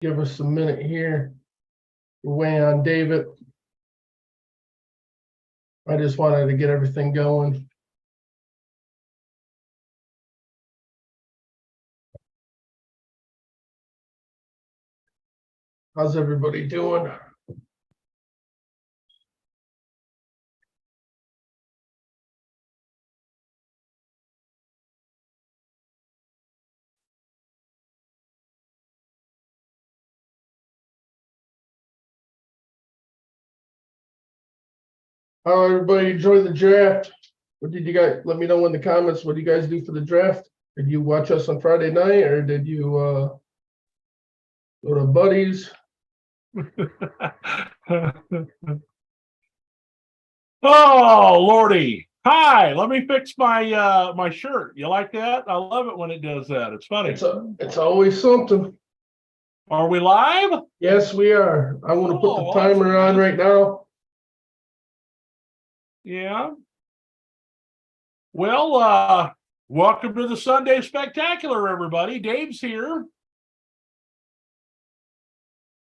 Give us a minute here. We're waiting on David. I just wanted to get everything going. How's everybody doing? How everybody enjoy the draft? What did you guys let me know in the comments? What do you guys do for the draft? Did you watch us on Friday night or did you go to Buddies? Oh Lordy. Hi, let me fix my my shirt. You like that? I love it when it does that. It's funny. It's always something. Are we live? Yes, we are. I want to put the timer on right now. Yeah. Well, welcome to the Sunday Spectacular, everybody. Dave's here.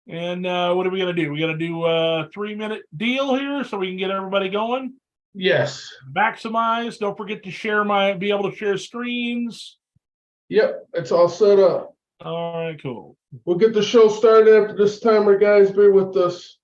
And what are we going to do? We're going to do a 3-minute deal here so we can get everybody going. Yes. Maximize. Don't forget to share be able to share screens. Yep, it's all set up. All right, cool. We'll get the show started after this timer, guys. Bear with us.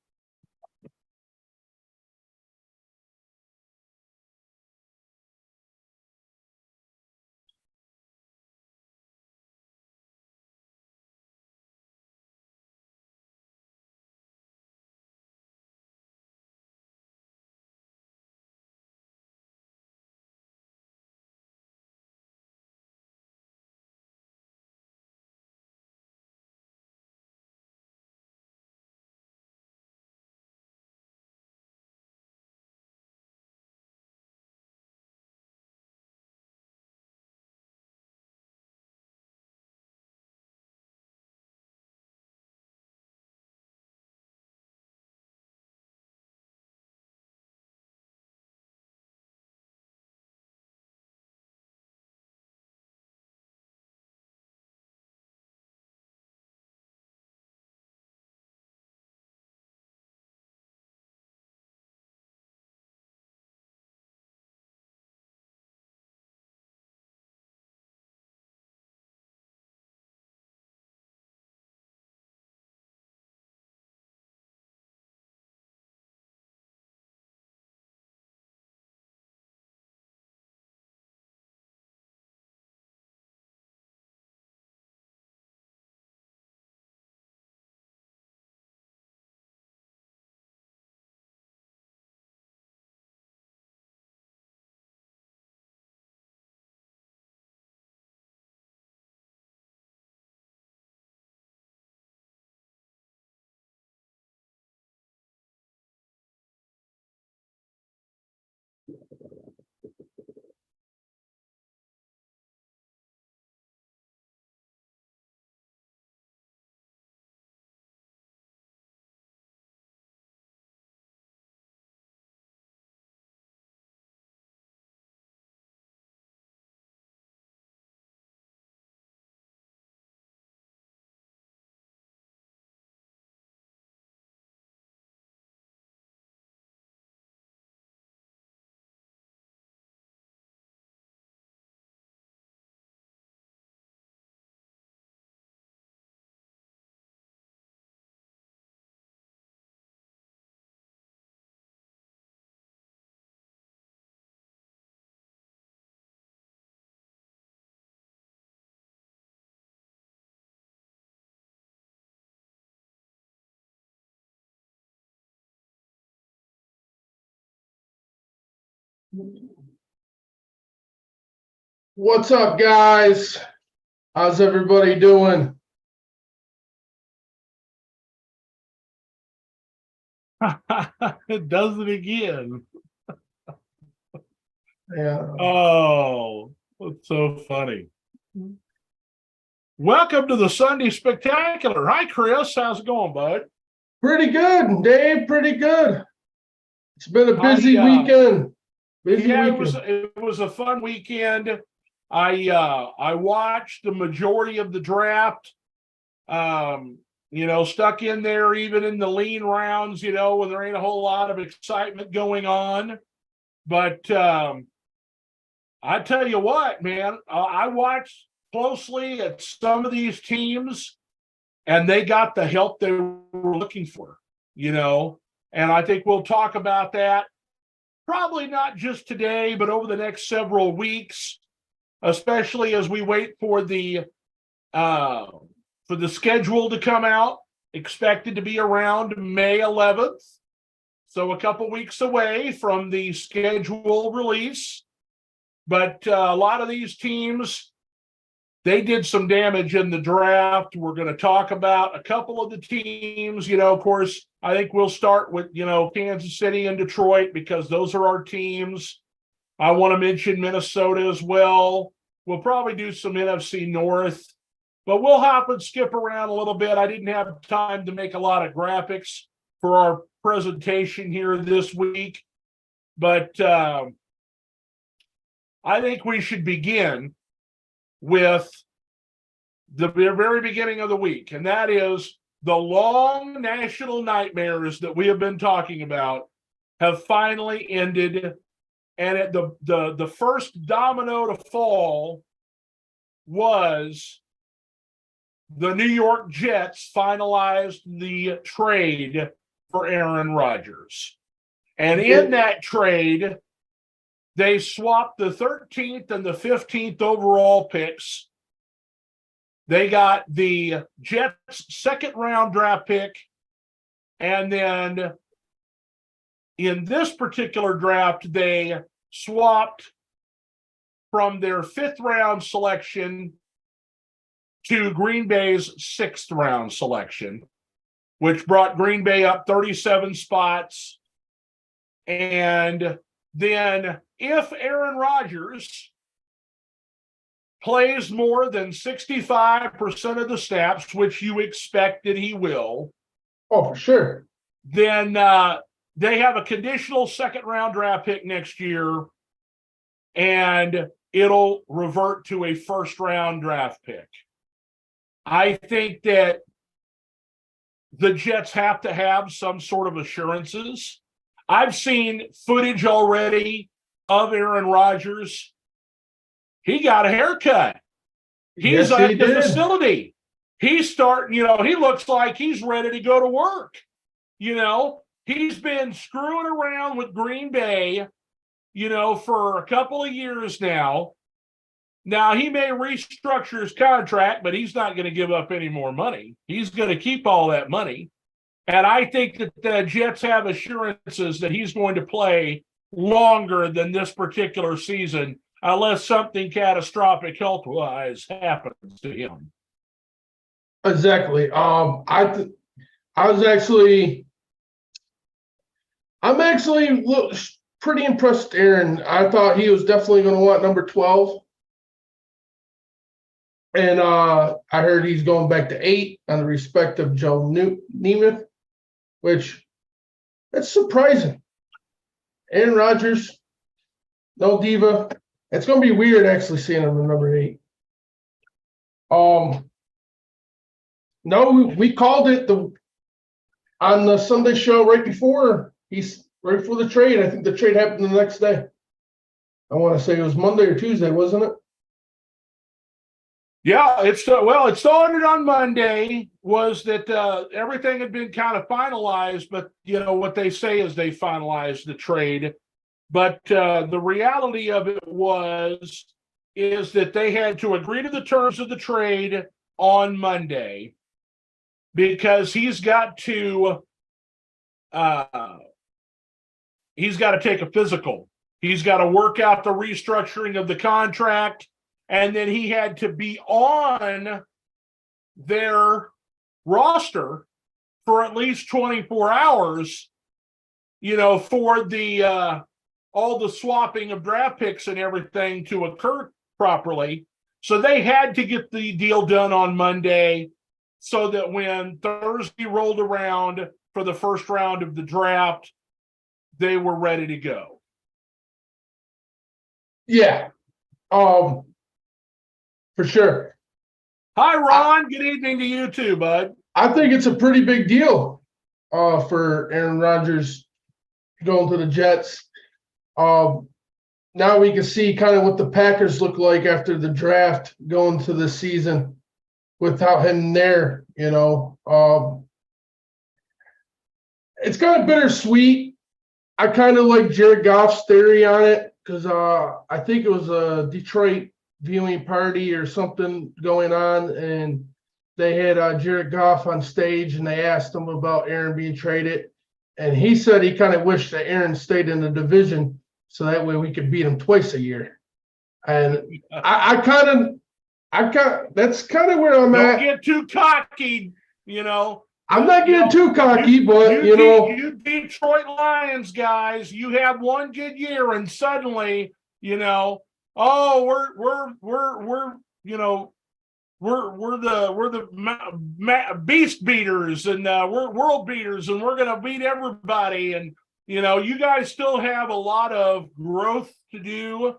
What's up, guys? How's everybody doing? It does it again. Yeah. Oh, that's so funny. Welcome to the Sunday Spectacular. Hi, Chris. How's it going, bud? Pretty good, Dave. Pretty good. It's been a busy weekend. It was a fun weekend. I watched the majority of the draft. stuck in there even in the lean rounds, when there ain't a whole lot of excitement going on. But I tell you what, man, I watched closely at some of these teams, and they got the help they were looking for, and I think we'll talk about that probably not just today, but over the next several weeks, especially as we wait for the schedule to come out, expected to be around May 11th. So a couple weeks away from the schedule release. But a lot of these teams, they did some damage in the draft. We're going to talk about a couple of the teams. Of course, I think we'll start with, Kansas City and Detroit because those are our teams. I want to mention Minnesota as well. We'll probably do some NFC North, but we'll hop and skip around a little bit. I didn't have time to make a lot of graphics for our presentation here this week, but I think we should begin with the very beginning of the week, and that is the long national nightmares that we have been talking about have finally ended. And the first domino to fall was the New York Jets finalized the trade for Aaron Rodgers. And in that trade, they swapped the 13th and the 15th overall picks. They got the Jets' second-round draft pick, and then in this particular draft, they swapped from their fifth-round selection to Green Bay's sixth-round selection, which brought Green Bay up 37 spots. And then if Aaron Rodgers plays more than 65% of the snaps, which you expect that he will. Oh, for sure. Then they have a conditional second-round draft pick next year, and it'll revert to a first-round draft pick. I think that the Jets have to have some sort of assurances. I've seen footage already of Aaron Rodgers. He got a haircut. He's at the facility. He's starting, he looks like he's ready to go to work. He's been screwing around with Green Bay, for a couple of years now. Now, he may restructure his contract, but he's not going to give up any more money. He's going to keep all that money. And I think that the Jets have assurances that he's going to play longer than this particular season, unless something catastrophic health-wise happens to him. Exactly. I'm actually pretty impressed with Aaron. I thought he was definitely going to want number 12. And I heard he's going back to 8 on the respect of Joe Namath, which that's surprising. Aaron Rodgers, no diva. It's going to be weird actually seeing him in number 8. No, we called it on the Sunday show right before the trade. I think the trade happened the next day. I want to say it was Monday or Tuesday, wasn't it? Yeah, it started on Monday. Was that everything had been kind of finalized, but what they say is they finalized the trade. But the reality of it is that they had to agree to the terms of the trade on Monday because he's got to take a physical. He's got to work out the restructuring of the contract. And then he had to be on their roster for at least 24 hours, for the all the swapping of draft picks and everything to occur properly. So they had to get the deal done on Monday so that when Thursday rolled around for the first round of the draft, they were ready to go. Yeah. For sure. Hi, Ron. Good evening to you too, bud. I think it's a pretty big deal for Aaron Rodgers going to the Jets. Now we can see kind of what the Packers look like after the draft going to the season without him there, it's kind of bittersweet. I kind of like Jared Goff's theory on it because I think it was a Detroit viewing party or something going on, and they had Jared Goff on stage, and they asked him about Aaron being traded, and he said he kind of wished that Aaron stayed in the division so that way we could beat him twice a year. And I kind of that's kind of where I'm Don't at. get too cocky, I'm not getting too cocky, but you Detroit Lions guys, you have one good year, and suddenly, oh, we're the beast beaters, and we're world beaters, and we're gonna beat everybody, and you guys still have a lot of growth to do,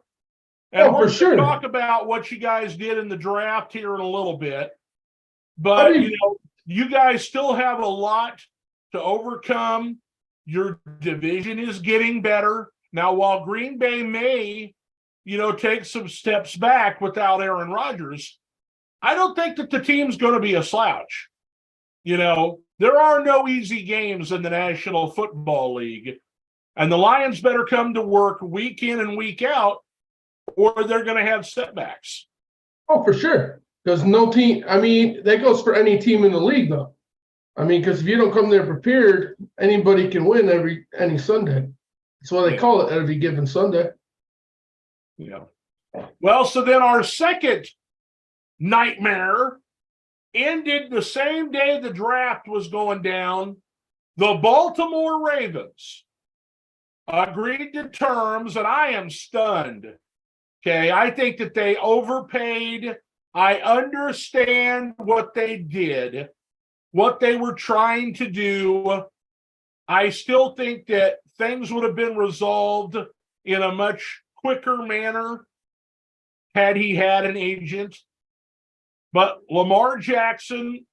and we're for going to sure. talk about what you guys did in the draft here in a little bit, but you guys still have a lot to overcome. Your division is getting better. Now, while Green Bay may, take some steps back without Aaron Rodgers, I don't think that the team's going to be a slouch. There are no easy games in the National Football League, and the Lions better come to work week in and week out, or they're going to have setbacks. Oh, for sure. Because no team, that goes for any team in the league, though. Because if you don't come there prepared, anybody can win any Sunday. That's why they call it every given Sunday. Yeah. Well, so then our second nightmare ended the same day the draft was going down. The Baltimore Ravens agreed to terms, and I am stunned. Okay, I think that they overpaid. I understand what they did, what they were trying to do. I still think that things would have been resolved in a much quicker manner had he had an agent. But Lamar Jackson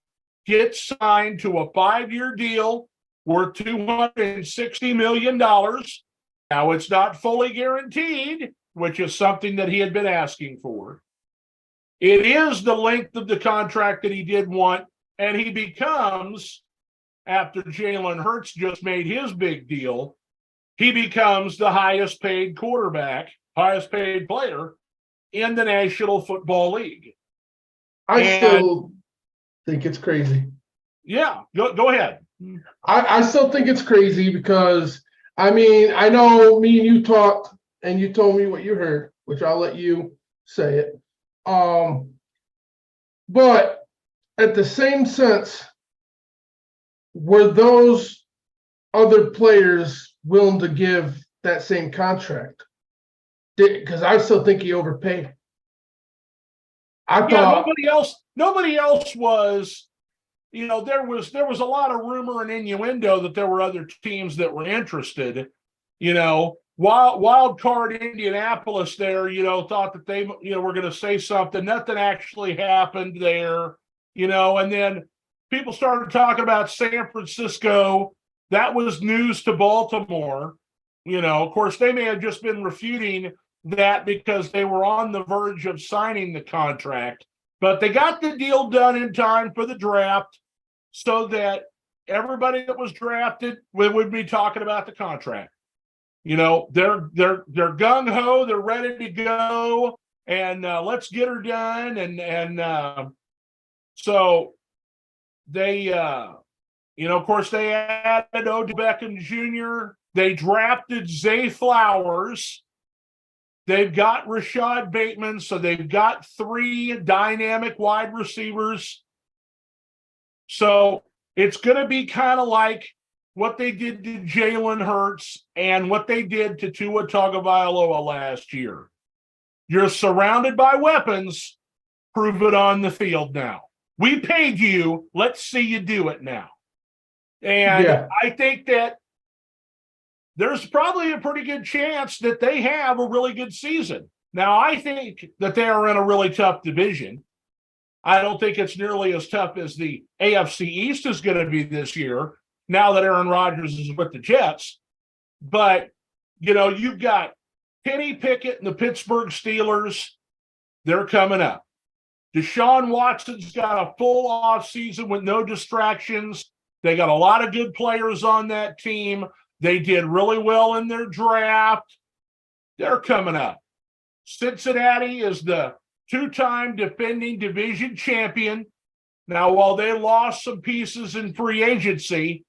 gets signed to a 5-year deal worth $260 million. Now, it's not fully guaranteed, which is something that he had been asking for. It is the length of the contract that he did want, and he becomes, after Jalen Hurts just made his big deal, he becomes the highest paid quarterback, highest paid player in the National Football League. I still think it's crazy. Yeah, go ahead. I still think it's crazy because, I know me and you talked, and you told me what you heard, which I'll let you say it. But at the same sense, were those other players willing to give that same contract? Because I still think he overpaid. I thought nobody else was. There was a lot of rumor and innuendo that there were other teams that were interested. Wild card Indianapolis there, thought that they, were going to say something. Nothing actually happened there, and then people started talking about San Francisco. That was news to Baltimore. Of course, they may have just been refuting that because they were on the verge of signing the contract, but they got the deal done in time for the draft so that everybody that was drafted would be talking about the contract. They're gung-ho, they're ready to go, and let's get her done. And so they, of course, they added Odell Beckham Jr. They drafted Zay Flowers. They've got Rashad Bateman, so they've got 3 dynamic wide receivers. So it's going to be kind of like what they did to Jalen Hurts and what they did to Tua Tagovailoa last year. You're surrounded by weapons. Prove it on the field now. We paid you. Let's see you do it now. And I think that there's probably a pretty good chance that they have a really good season. Now, I think that they are in a really tough division. I don't think it's nearly as tough as the AFC East is going to be this year, now that Aaron Rodgers is with the Jets. But, you've got Kenny Pickett and the Pittsburgh Steelers. They're coming up. Deshaun Watson's got a full off season with no distractions. They got a lot of good players on that team. They did really well in their draft. They're coming up. Cincinnati is the two-time defending division champion. Now, while they lost some pieces in free agency,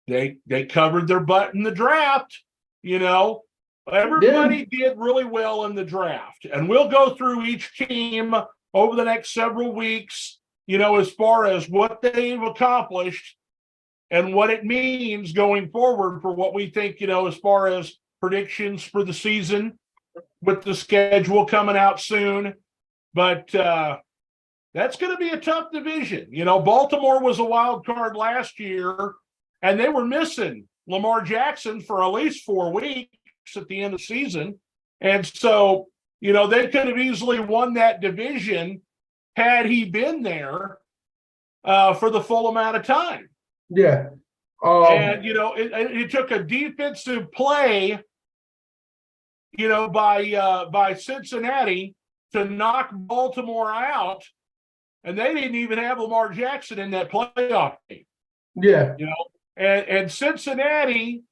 they covered their butt in the draft. Everybody did really well in the draft. And we'll go through each team over the next several weeks, as far as what they've accomplished and what it means going forward for what we think, as far as predictions for the season, with the schedule coming out soon. But that's going to be a tough division. Baltimore was a wild card last year, and they were missing Lamar Jackson for at least 4 weeks at the end of the season. And so, they could have easily won that division had he been there for the full amount of time. Yeah. And, it took a defensive play, by Cincinnati to knock Baltimore out. And they didn't even have Lamar Jackson in that playoff game. Yeah. And Cincinnati,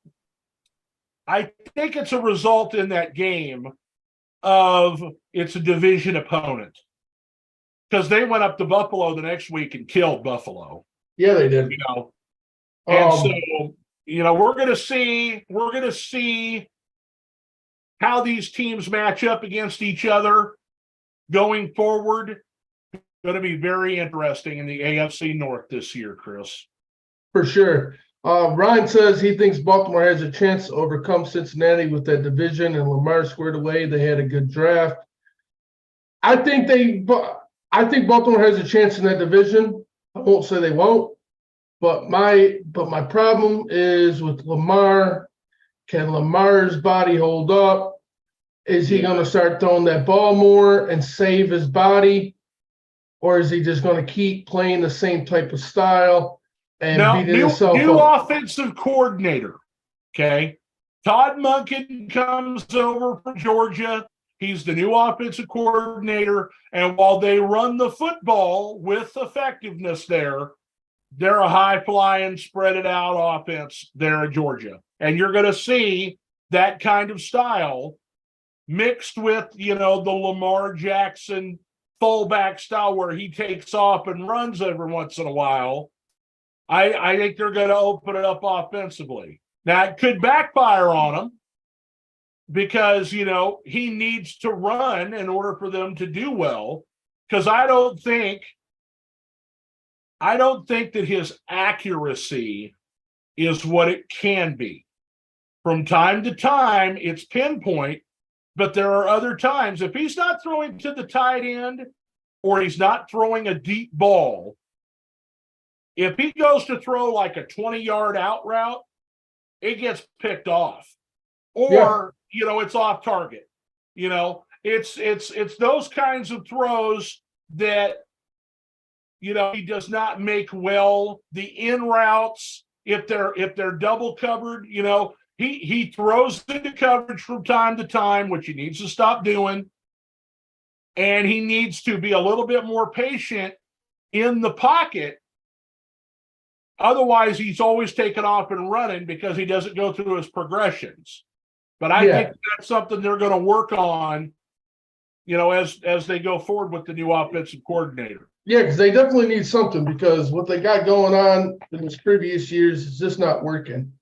I think it's a result in that game of it's a division opponent, because they went up to Buffalo the next week and killed Buffalo. Yeah, they did. And so, we're going to see how these teams match up against each other going forward. Going to be very interesting in the AFC North this year, Chris. For sure. Ryan says he thinks Baltimore has a chance to overcome Cincinnati with that division, and Lamar squared away. They had a good draft. I think Baltimore has a chance in that division. I won't say they won't, but my problem is with Lamar. Can Lamar's body hold up? Is he going to start throwing that ball more and save his body? Or is he just going to keep playing the same type of style and beating himself new up? Offensive coordinator, okay? Todd Monken comes over from Georgia. He's the new offensive coordinator. And while they run the football with effectiveness there, they're a high-flying, spread-it-out offense there in Georgia. And you're going to see that kind of style mixed with, the Lamar Jackson fullback style where he takes off and runs every once in a while. I think they're going to open it up offensively. Now, it could backfire on him because, he needs to run in order for them to do well, because I don't think that his accuracy is what it can be. From time to time, it's pinpoint, but there are other times, if he's not throwing to the tight end or he's not throwing a deep ball, if he goes to throw like a 20-yard out route, it gets picked off. Or, it's off target. It's those kinds of throws that, he does not make well. The in routes, if they're double covered, he throws into coverage from time to time, which he needs to stop doing. And he needs to be a little bit more patient in the pocket. Otherwise, he's always taking off and running because he doesn't go through his progressions. But I think that's something they're going to work on, as they go forward with the new offensive coordinator. Yeah, because they definitely need something, because what they got going on in his previous years is just not working.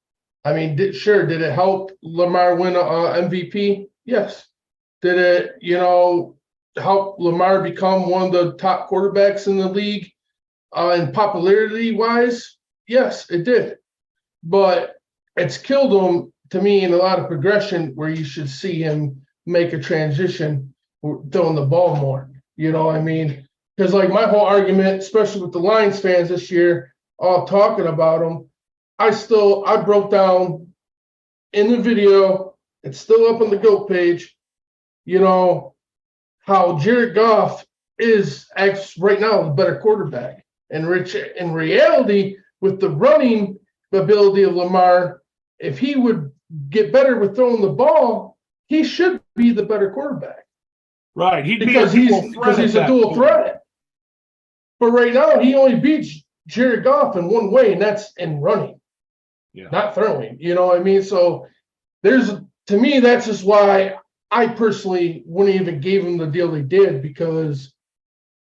I mean, did it help Lamar win a MVP? Yes. Did it, help Lamar become one of the top quarterbacks in the league and popularity-wise? Yes, it did. But it's killed him, to me, in a lot of progression where you should see him make a transition throwing the ball more. You know what I mean? Because, like, my whole argument, especially with the Lions fans this year, all talking about him, I broke down in the video, it's still up on the GOAT page, how Jared Goff is right now the better quarterback. And Rich, in reality, with the running ability of Lamar, if he would get better with throwing the ball, he should be the better quarterback. Right. He'd because be he's a dual threat. But right now, he only beats Jared Goff in one way, and that's in running, not throwing. You know what I mean? So to me, that's just why I personally wouldn't even give him the deal they did, because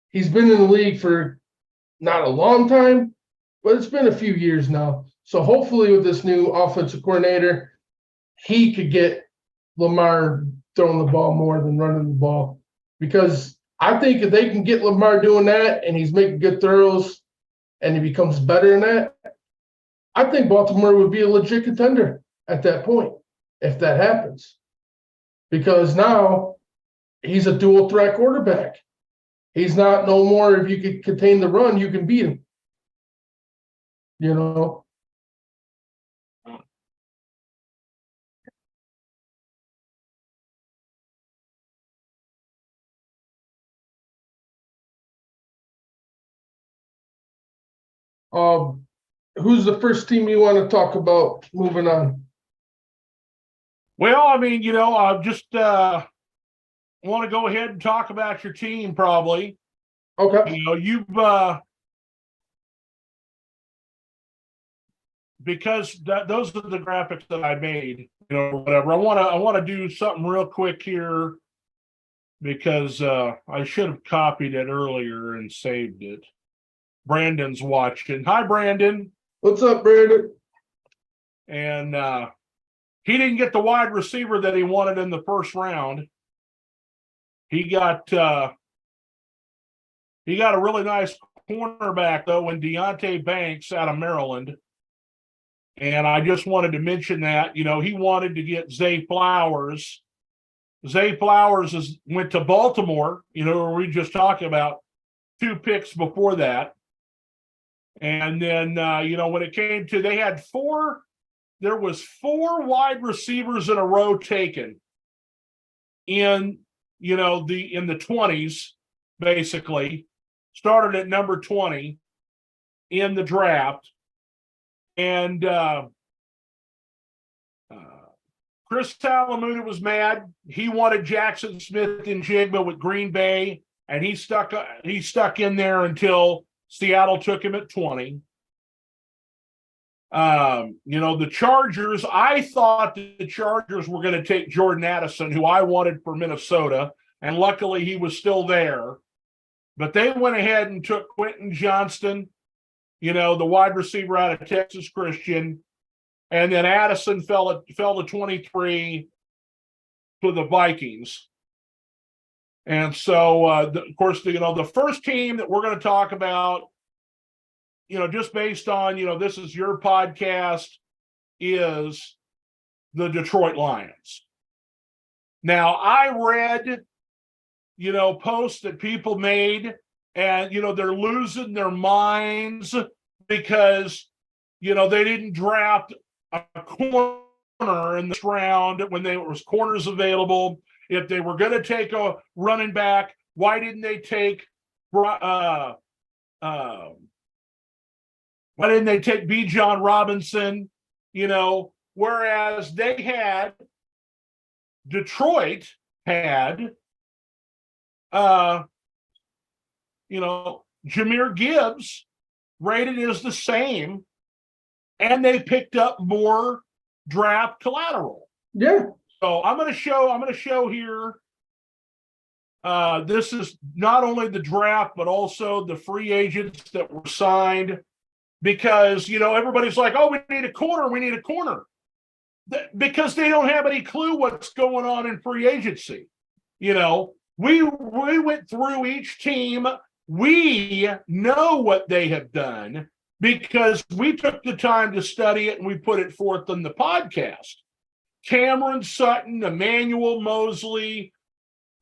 he's been in the league for not a long time, but it's been a few years now. So hopefully with this new offensive coordinator, he could get Lamar throwing the ball more than running the ball. Because I think if they can get Lamar doing that and he's making good throws and he becomes better in that, I think Baltimore would be a legit contender at that point if that happens. Because now he's a dual threat quarterback. He's not no more, if you could contain the run, you can beat him. You know? Who's the first team you want to talk about moving on? Well, I mean, I just want to go ahead and talk about your team, probably. Okay. You've because those are the graphics that I made, whatever. I want to do something real quick here, because I should have copied it earlier and saved it. Brandon's watching. Hi, Brandon. What's up, Brandon? And he didn't get the wide receiver that he wanted in the first round. He got a really nice cornerback, though, in Deonte Banks out of Maryland. And I just wanted to mention that, he wanted to get Zay Flowers. Zay Flowers went to Baltimore, where we just talked about 2 picks before that. And then, when it came to, there was 4 wide receivers in a row taken in, in the 20s, basically, started at number 20 in the draft. And Chris Talamuna was mad. He wanted Jackson Smith and Jigba with Green Bay, and he stuck in there until Seattle took him at 20. The Chargers, I thought the Chargers were going to take Jordan Addison, who I wanted for Minnesota, and luckily he was still there. But they went ahead and took Quentin Johnston, the wide receiver out of Texas Christian, and then Addison fell to 23 to the Vikings. And so, of course, the first team that we're going to talk about, just based on, this is your podcast, is the Detroit Lions. Now, I read, posts that people made, and, they're losing their minds because, they didn't draft a corner in this round when there was corners available. If they were going to take a running back, why didn't they take why didn't they take Bijan Robinson? Whereas Detroit had Jahmyr Gibbs rated as the same, and they picked up more draft collateral. Yeah. So I'm going to show here. This is not only the draft, but also the free agents that were signed, because, everybody's like, oh, we need a corner. Because they don't have any clue what's going on in free agency. We went through each team. We know what they have done because we took the time to study it and we put it forth on the podcast. Cameron Sutton, Emmanuel Mosley,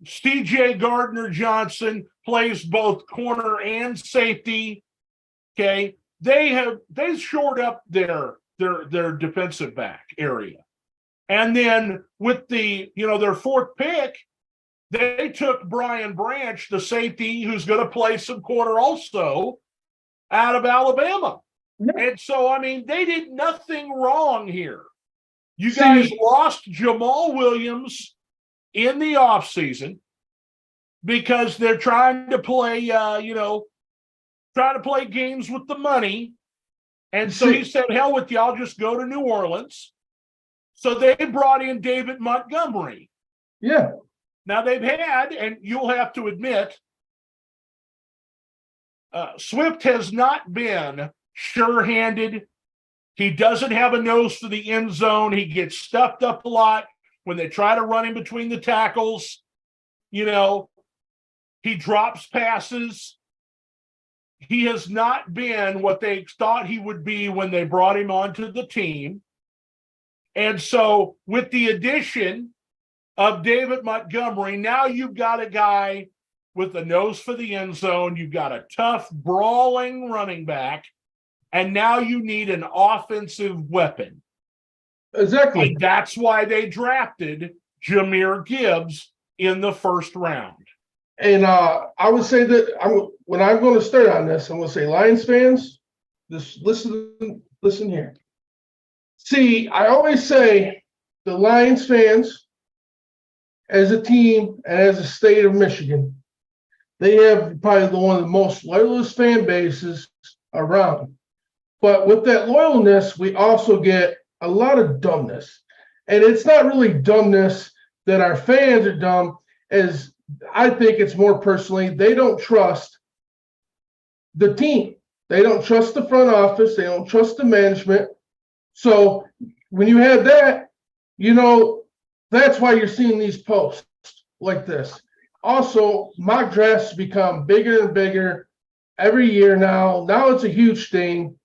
C.J. Gardner-Johnson plays both corner and safety. Okay, they shored up their defensive back area, and then with the their 4th pick, they took Brian Branch, the safety, who's going to play some corner also, out of Alabama. Yeah. And so, I mean, they did nothing wrong here. You See- guys lost Jamal Williams in the offseason because they're trying to play, trying to play games with the money. And so he said, hell with you, I'll just go to New Orleans. So they brought in David Montgomery. Yeah. Now they've had, and you'll have to admit, Swift has not been sure-handed. He doesn't have a nose for the end zone. He gets stuffed up a lot when they try to run him between the tackles. He drops passes. He has not been what they thought he would be when they brought him onto the team. And so with the addition of David Montgomery, now you've got a guy with a nose for the end zone. You've got a tough, brawling running back. And now you need an offensive weapon. Exactly. And that's why they drafted Jahmyr Gibbs in the first round. And I would say that when I'm going to start on this, I'm going to say, Lions fans, just listen here. See, I always say the Lions fans, as a team and as a state of Michigan, they have probably one of the most loyalist fan bases around. But with that loyalness, we also get a lot of dumbness. And it's not really dumbness that our fans are dumb, as I think it's more personally, they don't trust the team. They don't trust the front office. They don't trust the management. So when you have that, that's why you're seeing these posts like this. Also, mock drafts become bigger and bigger every year now. Now it's a huge thing,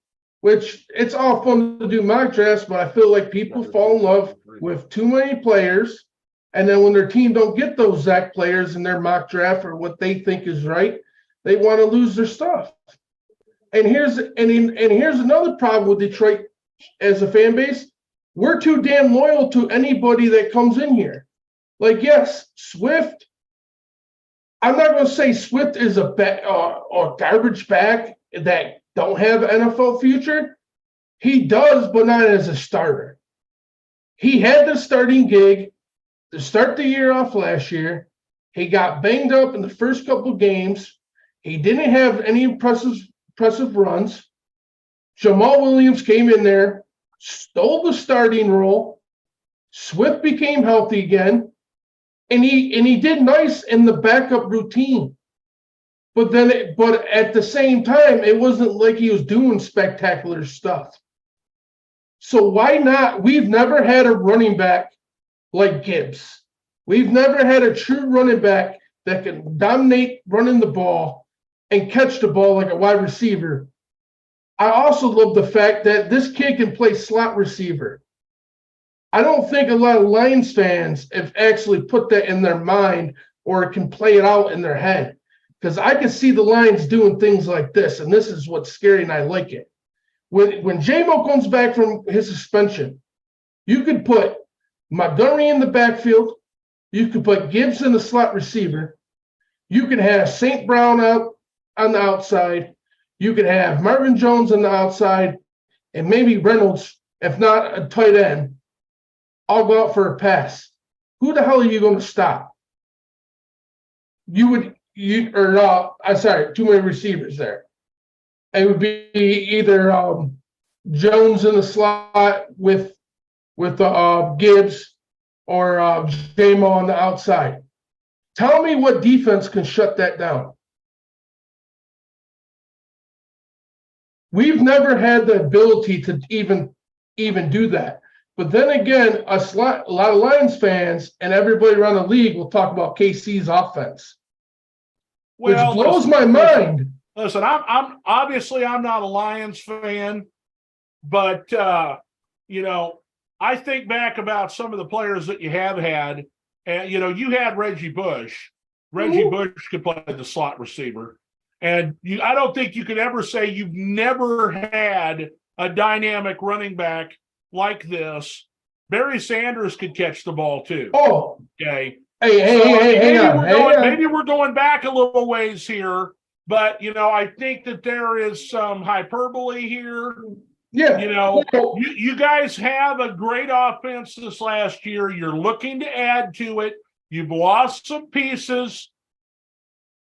which it's all fun to do mock drafts, but I feel like people fall in love with too many players. And then when their team don't get those exact players in their mock draft or what they think is right, they want to lose their stuff. And here's another problem with Detroit as a fan base. We're too damn loyal to anybody that comes in here. Like, yes, Swift. I'm not going to say Swift is a garbage bag that don't have an NFL future. He does, but not as a starter. He had the starting gig to start the year off last year. He got banged up in the first couple games. He didn't have any impressive runs. Jamal Williams came in there, stole the starting role. Swift became healthy again. And he did nice in the backup routine. But at the same time, it wasn't like he was doing spectacular stuff. So why not? We've never had a running back like Gibbs. We've never had a true running back that can dominate running the ball and catch the ball like a wide receiver. I also love the fact that this kid can play slot receiver. I don't think a lot of Lions fans have actually put that in their mind or can play it out in their head. Because I can see the Lions doing things like this, and this is what's scary, and I like it. When J-Mo comes back from his suspension, you could put Montgomery in the backfield. You could put Gibbs in the slot receiver. You could have St. Brown out on the outside. You could have Marvin Jones on the outside, and maybe Reynolds, if not a tight end. I'll go out for a pass. Who the hell are you going to stop? Too many receivers there. It would be either Jones in the slot with Gibbs or J-Mo on the outside. Tell me what defense can shut that down. We've never had the ability to even do that. But then again, a lot of Lions fans and everybody around the league will talk about KC's offense, which blows my mind. Listen, I'm obviously I'm not a Lions fan, but I think back about some of the players that you have had, and you had Reggie Bush. Reggie Bush could play the slot receiver, and I don't think you could ever say you've never had a dynamic running back like this. Barry Sanders could catch the ball too. Oh, okay. Hang on. Maybe we're going back a little ways here, but I think that there is some hyperbole here. Yeah. You guys have a great offense this last year. You're looking to add to it. You've lost some pieces.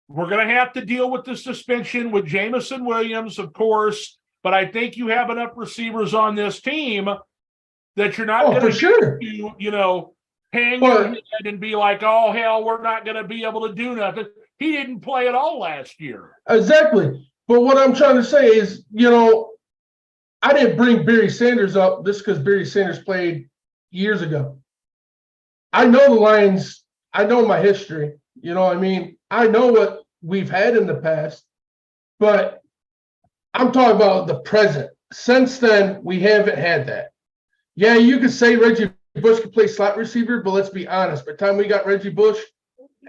We're going to have to deal with the suspension with Jamison Williams, of course, but I think you have enough receivers on this team that you're not going to, hang your head and be like, oh, hell, we're not going to be able to do nothing. He didn't play at all last year. Exactly. But what I'm trying to say is, I didn't bring Barry Sanders up just because Barry Sanders played years ago. I know the Lions. I know my history. You know what I mean? I know what we've had in the past, but I'm talking about the present. Since then, we haven't had that. Yeah, you could say Reggie Bush could play slot receiver, but let's be honest. By the time we got Reggie Bush,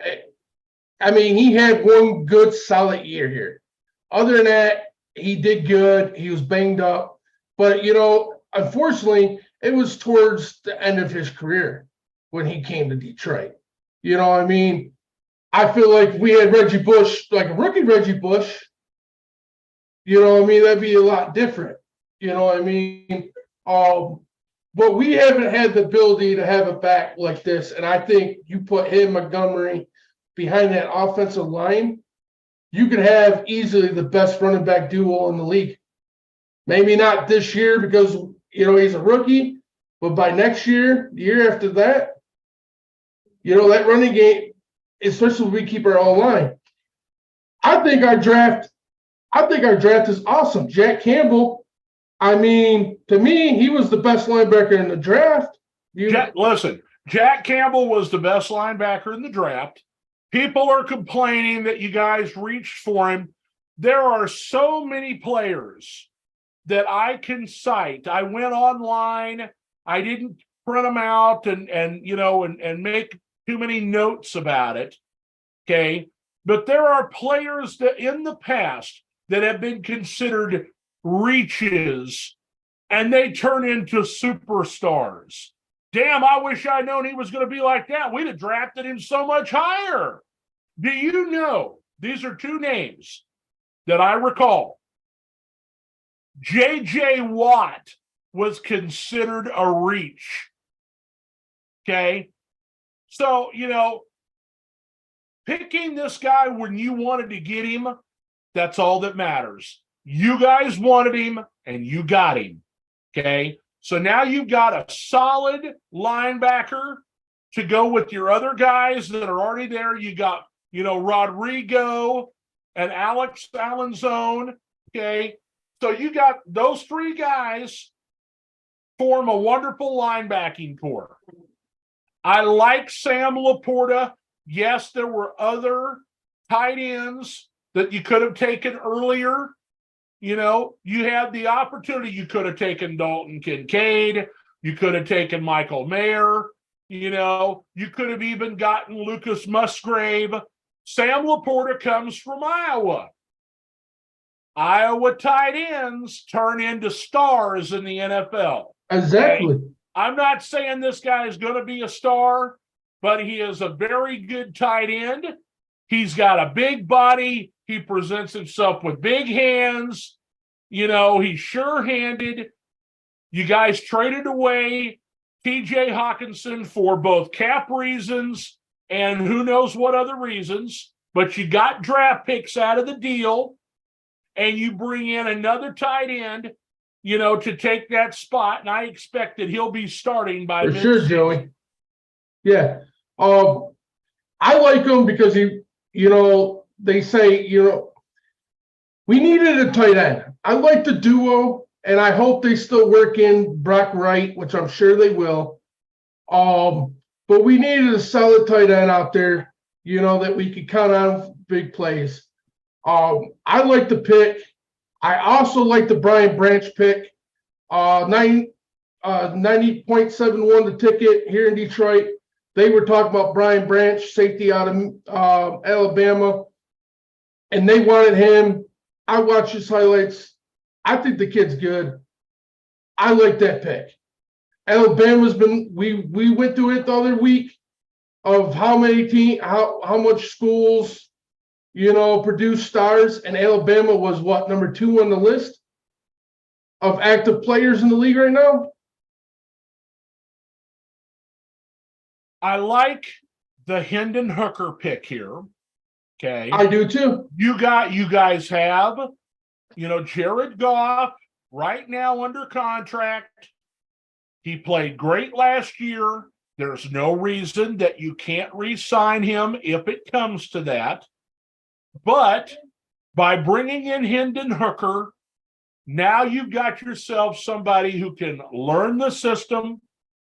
he had one good solid year here. Other than that, he did good. He was banged up. But, unfortunately, it was towards the end of his career when he came to Detroit. You know what I mean? I feel like we had Reggie Bush, like a rookie Reggie Bush. You know what I mean? That'd be a lot different. You know what I mean? But we haven't had the ability to have a back like this. And I think you put him, Montgomery, behind that offensive line, you could have easily the best running back duo in the league. Maybe not this year because, he's a rookie, but by next year, the year after that, that running game, especially if we keep our own line. I think our draft is awesome. Jack Campbell, to me, he was the best linebacker in the draft. Jack Campbell was the best linebacker in the draft. People are complaining that you guys reached for him. There are so many players that I can cite. I went online. I didn't print them out and make too many notes about it. Okay. But there are players that in the past that have been considered reaches and they turn into superstars. Damn, I wish I'd known he was going to be like that. We'd have drafted him so much higher. Do you know? These are two names that I recall. J.J. Watt was considered a reach. Okay? So, picking this guy when you wanted to get him, that's all that matters. You guys wanted him, and you got him. Okay? So now you've got a solid linebacker to go with your other guys that are already there. You got, Rodrigo and Alex Alenzone. Okay? So you got those three guys form a wonderful linebacking core. I like Sam Laporta. Yes, there were other tight ends that you could have taken earlier. You had the opportunity. You could have taken Dalton Kincaid. You could have taken Michael Mayer. You could have even gotten Lucas Musgrave. Sam Laporta comes from Iowa. Iowa tight ends turn into stars in the NFL. Exactly. Okay? I'm not saying this guy is going to be a star, but he is a very good tight end. He's got a big body. He presents himself with big hands. He's sure-handed. You guys traded away T.J. Hawkinson for both cap reasons and who knows what other reasons, but you got draft picks out of the deal, and you bring in another tight end, to take that spot, and I expect that he'll be starting by for sure, Joey. Yeah. I like him because they say, we needed a tight end. I like the duo, and I hope they still work in Brock Wright, which I'm sure they will. But we needed a solid tight end out there, that we could count on big plays. I like the pick. I also like the Brian Branch pick. 90.71 the ticket here in Detroit. They were talking about Brian Branch, safety out of Alabama, and they wanted him. I watched his highlights. I think the kid's good. I like that pick. Alabama's been, we went through it the other week. of how many how much schools, produce stars, and Alabama was what, number 2 on the list of active players in the league right now? I like the Hendon Hooker pick here. Okay. I do too. You guys have, Jared Goff right now under contract. He played great last year. There's no reason that you can't re-sign him if it comes to that. But by bringing in Hendon Hooker, now you've got yourself somebody who can learn the system.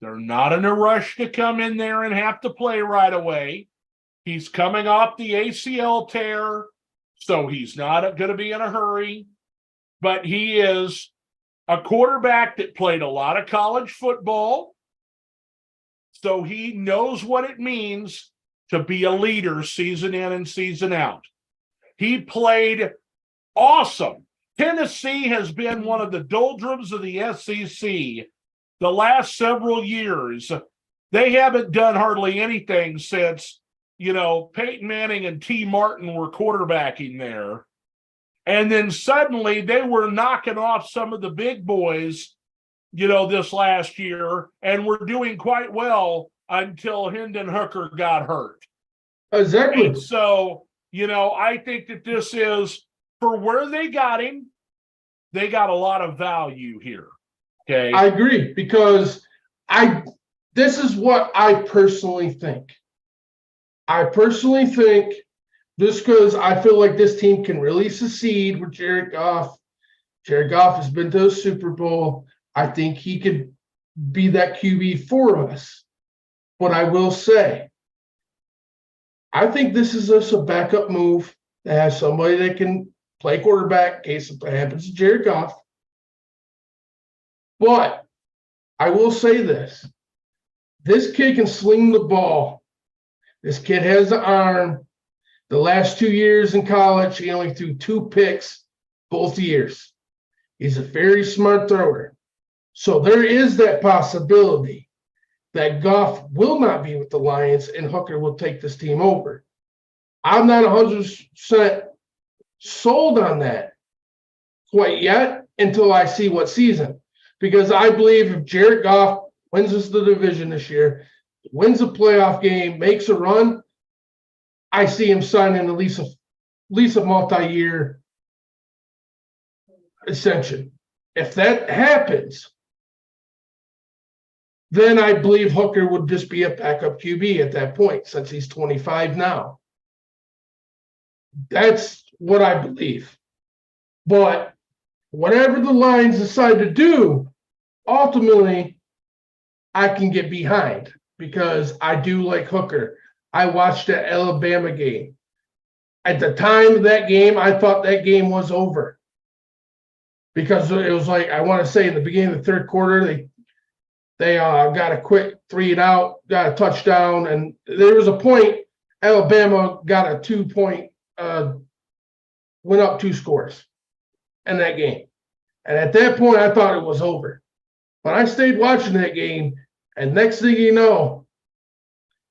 They're not in a rush to come in there and have to play right away. He's coming off the ACL tear, so he's not going to be in a hurry. But he is a quarterback that played a lot of college football, so he knows what it means to be a leader season in and season out. He played awesome. Tennessee has been one of the doldrums of the SEC the last several years. They haven't done hardly anything since, Peyton Manning and T. Martin were quarterbacking there. And then suddenly they were knocking off some of the big boys, this last year, and were doing quite well until Hendon Hooker got hurt. Exactly. And so, I think that this is, for where they got him, they got a lot of value here. Okay. I agree, because this is what I personally think. I personally think, just because I feel like this team can really succeed with Jared Goff. Jared Goff has been to the Super Bowl. I think he could be that QB for us. But I will say, I think this is just a backup move to have somebody that can play quarterback in case it happens to Jared Goff. But I will say this. This kid can sling the ball. This kid has the arm. The last 2 years in college, he only threw 2 picks both years. He's a very smart thrower. So there is that possibility that Goff will not be with the Lions and Hooker will take this team over. I'm not 100% sold on that quite yet until I see what season. Because I believe if Jared Goff wins us the division this year, wins a playoff game, makes a run, I see him signing at least a multi-year extension. If that happens, then I believe Hooker would just be a backup QB at that point, since he's 25 now. That's what I believe. But whatever the Lions decide to do, ultimately, I can get behind, because I do like Hooker. I watched the Alabama game. At the time of that game, I thought that game was over, because it was like, I want to say in the beginning of the third quarter, they got a quick 3-and-out, got a touchdown, and there was a point Alabama got a 2-point, went up 2 scores in that game. And at that point, I thought it was over. But I stayed watching that game, and next thing you know,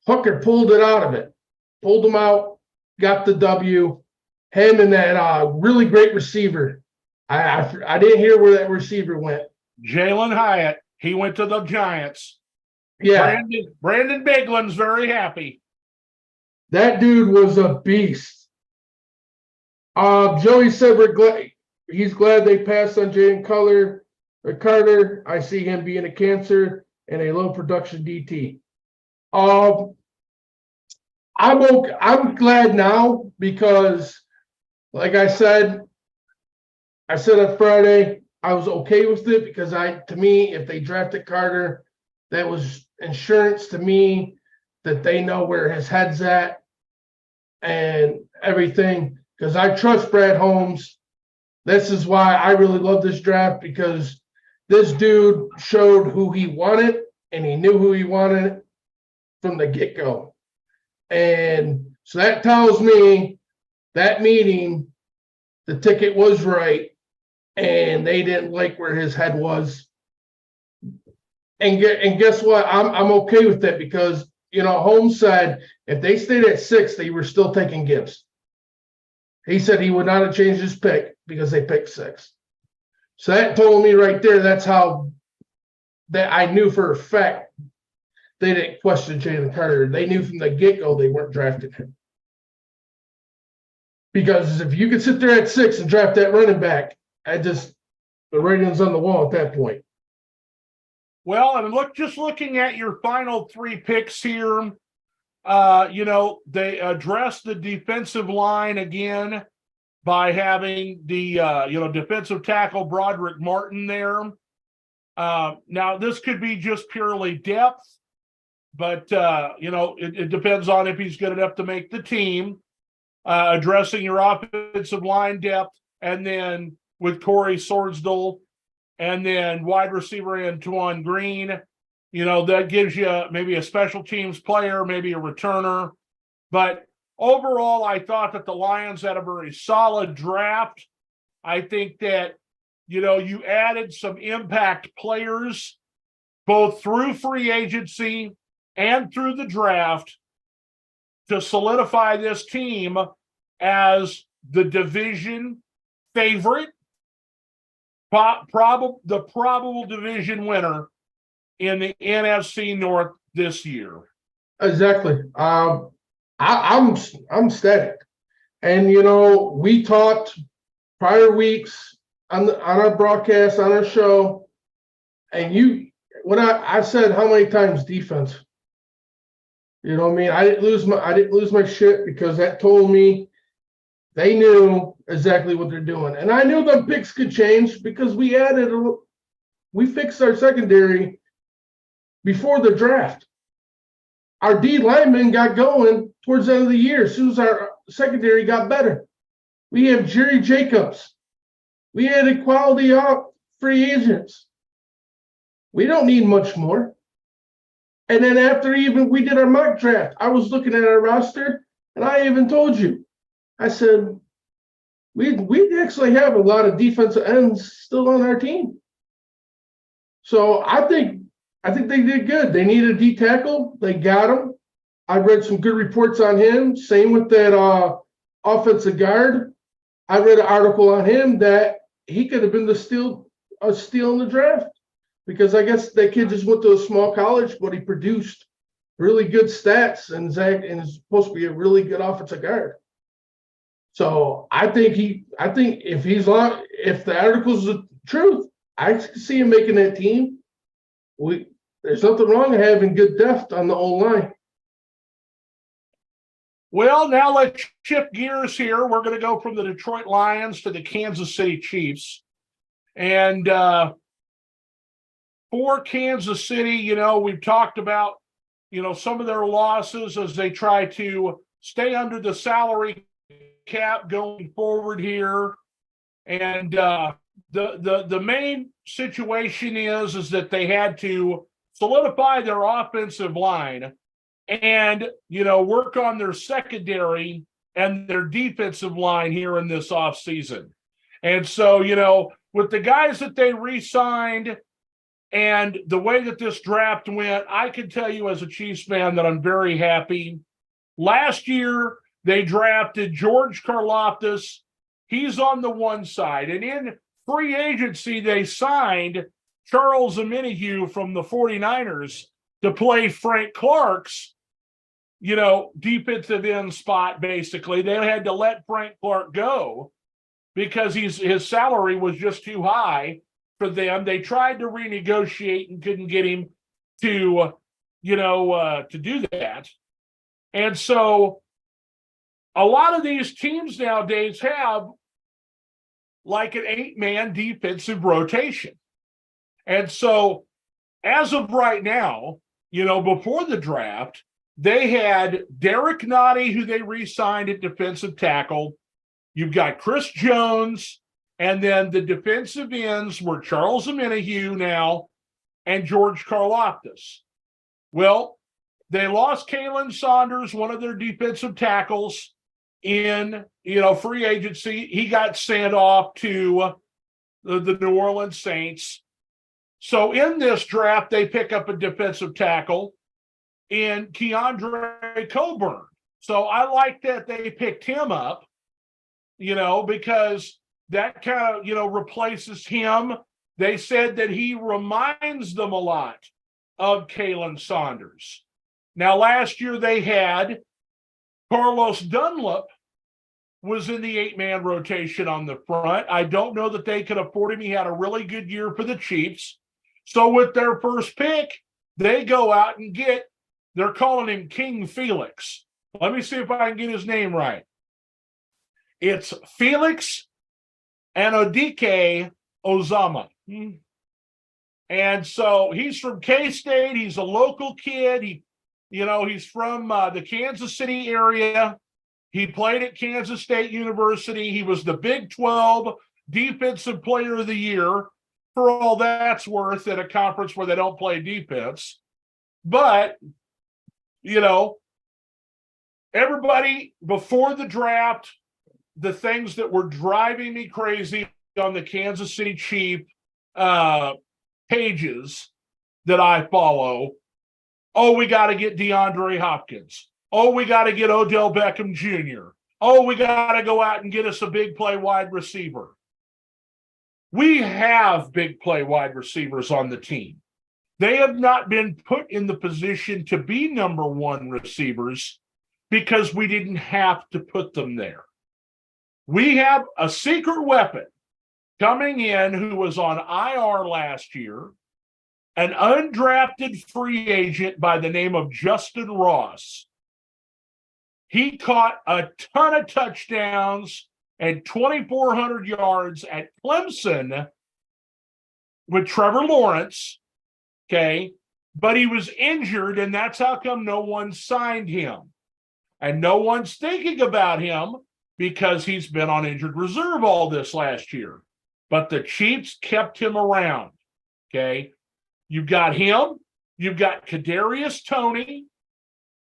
Hooker pulled it out of it, pulled them out, got the W, him and that really great receiver. I didn't hear where that receiver went. Jalen Hyatt. He went to the Giants. Yeah. Brandon Bigland's very happy. That dude was a beast. Joey said he's glad they passed on Jaden Carter. I see him being a cancer and a low production DT. I'm glad now, because, like I said on Friday, I was okay with it, because to me, if they drafted Carter, that was insurance to me that they know where his head's at and everything, because I trust Brad Holmes. This is why I really love this draft, because this dude showed who he wanted, and he knew who he wanted from the get-go. And so that tells me that meeting, the ticket was right, and they didn't like where his head was. And guess what? I'm okay with that, because Holmes said if they stayed at 6, they were still taking Gibbs. He said he would not have changed his pick because they picked 6. So that told me right there, that's how that I knew for a fact they didn't question Jalen Carter. They knew from the get-go they weren't drafting him. Because if you could sit there at 6 and draft that running back, the writing's on the wall at that point. Well, and looking at your final 3 picks here, they addressed the defensive line again by having the defensive tackle Broderick Martin there. Now this could be just purely depth, but it depends on if he's good enough to make the team. Addressing your offensive line depth, and then with Corey Swordsdale, and then wide receiver Antoine Green, that gives you maybe a special teams player, maybe a returner. But overall, I thought that the Lions had a very solid draft. I think that, you added some impact players both through free agency and through the draft to solidify this team as the division favorite, the probable division winner in the NFC North this year. Exactly. I'm ecstatic, and we talked prior weeks on our broadcast on our show, and when I said how many times defense. You know what I mean? I didn't lose my shit because that told me they knew exactly what they're doing. And I knew the picks could change because we fixed our secondary before the draft. Our D linemen got going towards the end of the year as soon as our secondary got better. We have Jerry Jacobs. We had equality free agents. We don't need much more. And then after even we did our mock draft, I was looking at our roster, and I even told you, I said, we actually have a lot of defensive ends still on our team. So I think they did good. They needed a D tackle. They got him. I read some good reports on him. Same with that offensive guard. I read an article on him that he could have been a steal in the draft. Because I guess that kid just went to a small college, but he produced really good stats and is supposed to be a really good offensive guard. So I think if the article's the truth, I can see him making that team. There's nothing wrong with having good depth on the O-line. Well, now let's shift gears here. We're going to go from the Detroit Lions to the Kansas City Chiefs. And for Kansas City, we've talked about, some of their losses as they try to stay under the salary cap going forward here. And the main situation is that they had to solidify their offensive line and, work on their secondary and their defensive line here in this offseason. And so, with the guys that they re-signed and the way that this draft went, I can tell you as a Chiefs fan that I'm very happy. Last year, they drafted George Karlaftis. He's on the one side. And in free agency, they signed Charles Omenihu from the 49ers to play Frank Clark's, defensive end spot, basically. They had to let Frank Clark go because his salary was just too high for them. They tried to renegotiate and couldn't get him to do that. And so a lot of these teams nowadays have like an 8-man defensive rotation. And so as of right now, before the draft, they had Derek Nottie, who they re-signed at defensive tackle. You've got Chris Jones, and then the defensive ends were Charles Omenihu now and George Karlaftis. Well, they lost Kalen Saunders, one of their defensive tackles, in free agency. He got sent off to the New Orleans Saints. So in this draft, they pick up a defensive tackle. in Keandre Coburn. So I like that they picked him up, because that kind of, replaces him. They said that he reminds them a lot of Kalen Saunders. Now, last year they had Carlos Dunlap was in the 8-man rotation on the front. I don't know that they could afford him. He had a really good year for the Chiefs. So with their first pick, they go out and they're calling him King Felix. Let me see if I can get his name right. It's Felix Anodike Ozama. And so he's from K-State. He's a local kid. He's from the Kansas City area. He played at Kansas State University. He was the Big 12 Defensive Player of the Year, for all that's worth, at a conference where they don't play defense. But, everybody before the draft, the things that were driving me crazy on the Kansas City Chief pages that I follow. Oh, we got to get DeAndre Hopkins. Oh, we got to get Odell Beckham Jr. Oh, we got to go out and get us a big play wide receiver. We have big play wide receivers on the team. They have not been put in the position to be number one receivers because we didn't have to put them there. We have a secret weapon coming in who was on IR last year, an undrafted free agent by the name of Justin Ross. He caught a ton of touchdowns and 2,400 yards at Clemson with Trevor Lawrence, okay? But he was injured, and that's how come no one signed him. And no one's thinking about him because he's been on injured reserve all this last year. But the Chiefs kept him around, okay? You've got him. You've got Kadarius Toney.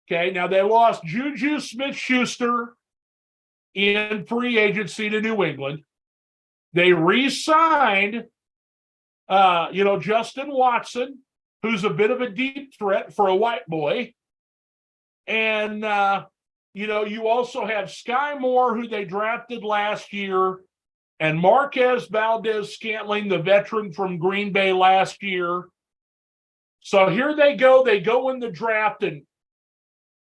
Okay, now they lost Juju Smith-Schuster in free agency to New England. They re-signed, Justin Watson, who's a bit of a deep threat for a white boy. And, you also have Sky Moore, who they drafted last year, and Marquez Valdez-Scantling, the veteran from Green Bay last year. So here they go. They go in the draft, and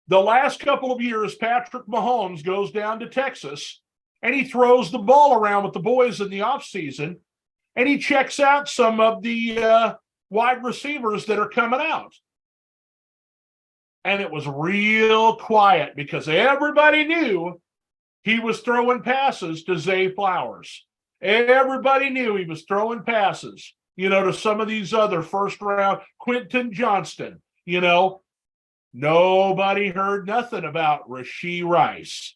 the last couple of years, Patrick Mahomes goes down to Texas, and he throws the ball around with the boys in the offseason, and he checks out some of the wide receivers that are coming out. And it was real quiet because everybody knew he was throwing passes to Zay Flowers. Everybody knew he was throwing passes, to some of these other first-round, Quentin Johnston, Nobody heard nothing about Rashee Rice,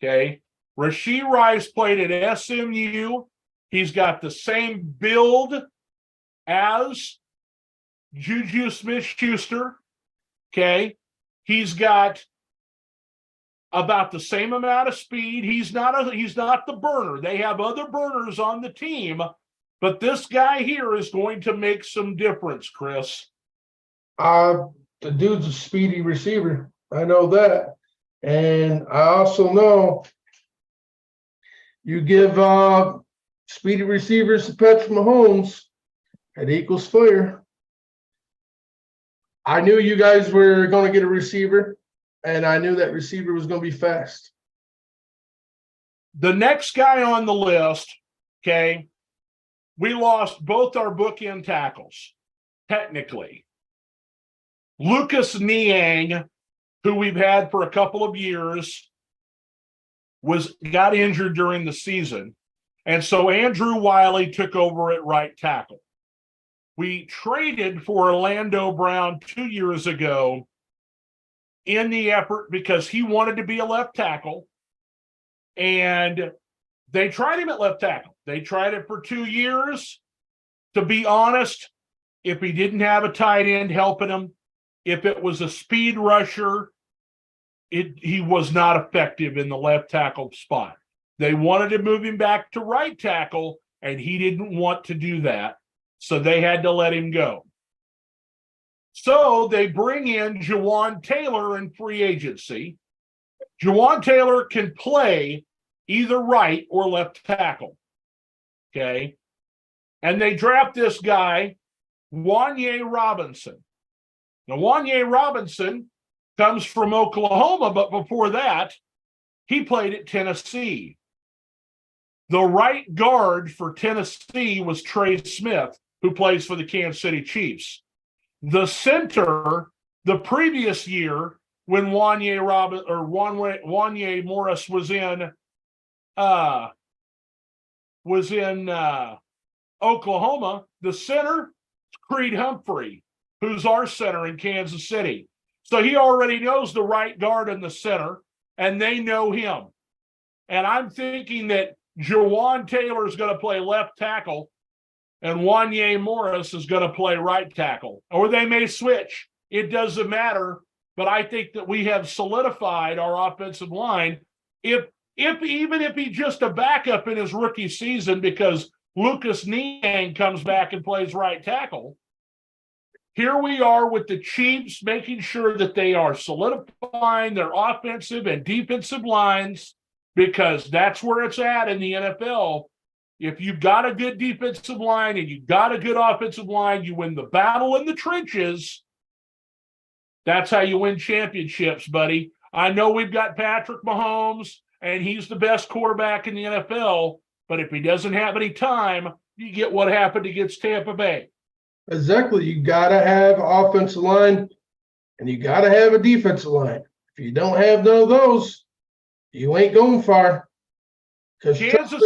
okay? Rashee Rice played at SMU. He's got the same build as Juju Smith-Schuster, okay? He's got about the same amount of speed. He's not the burner. They have other burners on the team, but this guy here is going to make some difference, Chris. The dude's a speedy receiver. I know that. And I also know you give speedy receivers to Patrick Mahomes, it equals fire. I knew you guys were going to get a receiver, and I knew that receiver was going to be fast. The next guy on the list, okay, we lost both our bookend tackles, technically. Lucas Niang, who we've had for a couple of years, got injured during the season. And so Andrew Wiley took over at right tackle. We traded for Orlando Brown 2 years ago in the effort because he wanted to be a left tackle. And they tried him at left tackle. They tried it for 2 years. To be honest, if he didn't have a tight end helping him, if it was a speed rusher, he was not effective in the left tackle spot. They wanted to move him back to right tackle, and he didn't want to do that, so they had to let him go. So they bring in Jawan Taylor in free agency. Jawan Taylor can play either right or left tackle. Okay. And they draft this guy, Wanye Robinson. Now, Wanye Robinson comes from Oklahoma, but before that, he played at Tennessee. The right guard for Tennessee was Trey Smith, who plays for the Kansas City Chiefs. The center, the previous year, when Wanye Morris was in Oklahoma, the center, Creed Humphrey, who's our center in Kansas City. So he already knows the right guard and the center, and they know him. And I'm thinking that Jawan Taylor is going to play left tackle, and Wanye Morris is going to play right tackle. Or they may switch. It doesn't matter. But I think that we have solidified our offensive line. Even if he's just a backup in his rookie season because Lucas Niang comes back and plays right tackle, here we are with the Chiefs making sure that they are solidifying their offensive and defensive lines, because that's where it's at in the NFL. If you've got a good defensive line and you've got a good offensive line, you win the battle in the trenches. That's how you win championships, buddy. I know we've got Patrick Mahomes, and he's the best quarterback in the NFL, but if he doesn't have any time, you get what happened against Tampa Bay. Exactly. You got to have offensive line, and you got to have a defensive line. If you don't have none of those, you ain't going far. Kansas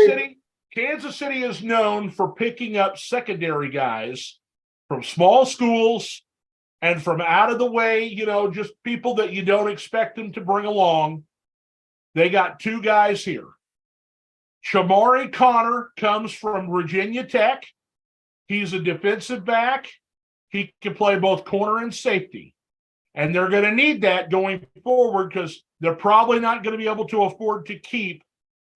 City is known for picking up secondary guys from small schools and from out of the way, just people that you don't expect them to bring along. They got two guys here. Shamari Connor comes from Virginia Tech. He's a defensive back. He can play both corner and safety. And they're going to need that going forward because they're probably not going to be able to afford to keep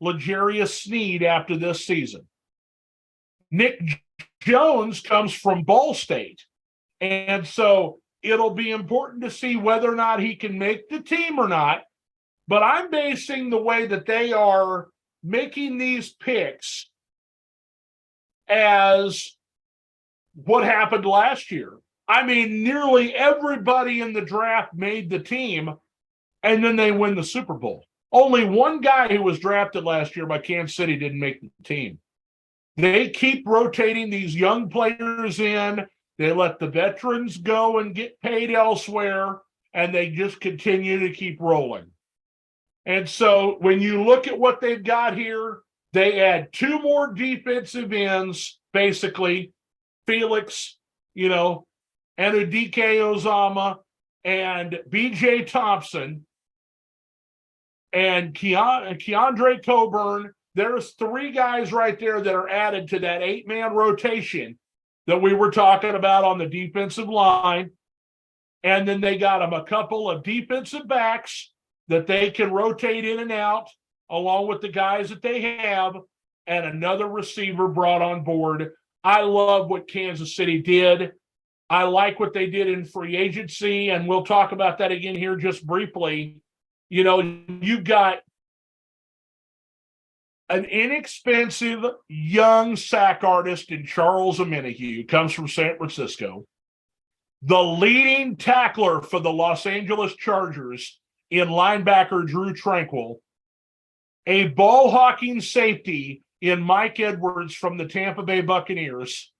L'Jarius Sneed after this season. Nick Jones comes from Ball State. And so it'll be important to see whether or not he can make the team or not. But I'm basing the way that they are making these picks as what happened last year. I mean, nearly everybody in the draft made the team, and then they win the Super Bowl. Only one guy who was drafted last year by Kansas City didn't make the team. They keep rotating these young players in. They let the veterans go and get paid elsewhere, and they just continue to keep rolling. And so when you look at what they've got here, they add two more defensive ends, basically, Felix, Enudike Ozama, and B.J. Thompson, and Keandre Coburn. There's three guys right there that are added to that 8-man rotation that we were talking about on the defensive line. And then they got them a couple of defensive backs that they can rotate in and out, along with the guys that they have, and another receiver brought on board. I love what Kansas City did. I like what they did in free agency, and we'll talk about that again here just briefly. You've got an inexpensive young sack artist in Charles Omenihu, who comes from San Francisco. The leading tackler for the Los Angeles Chargers in linebacker Drew Tranquill. A ball-hawking safety in Mike Edwards from the Tampa Bay Buccaneers.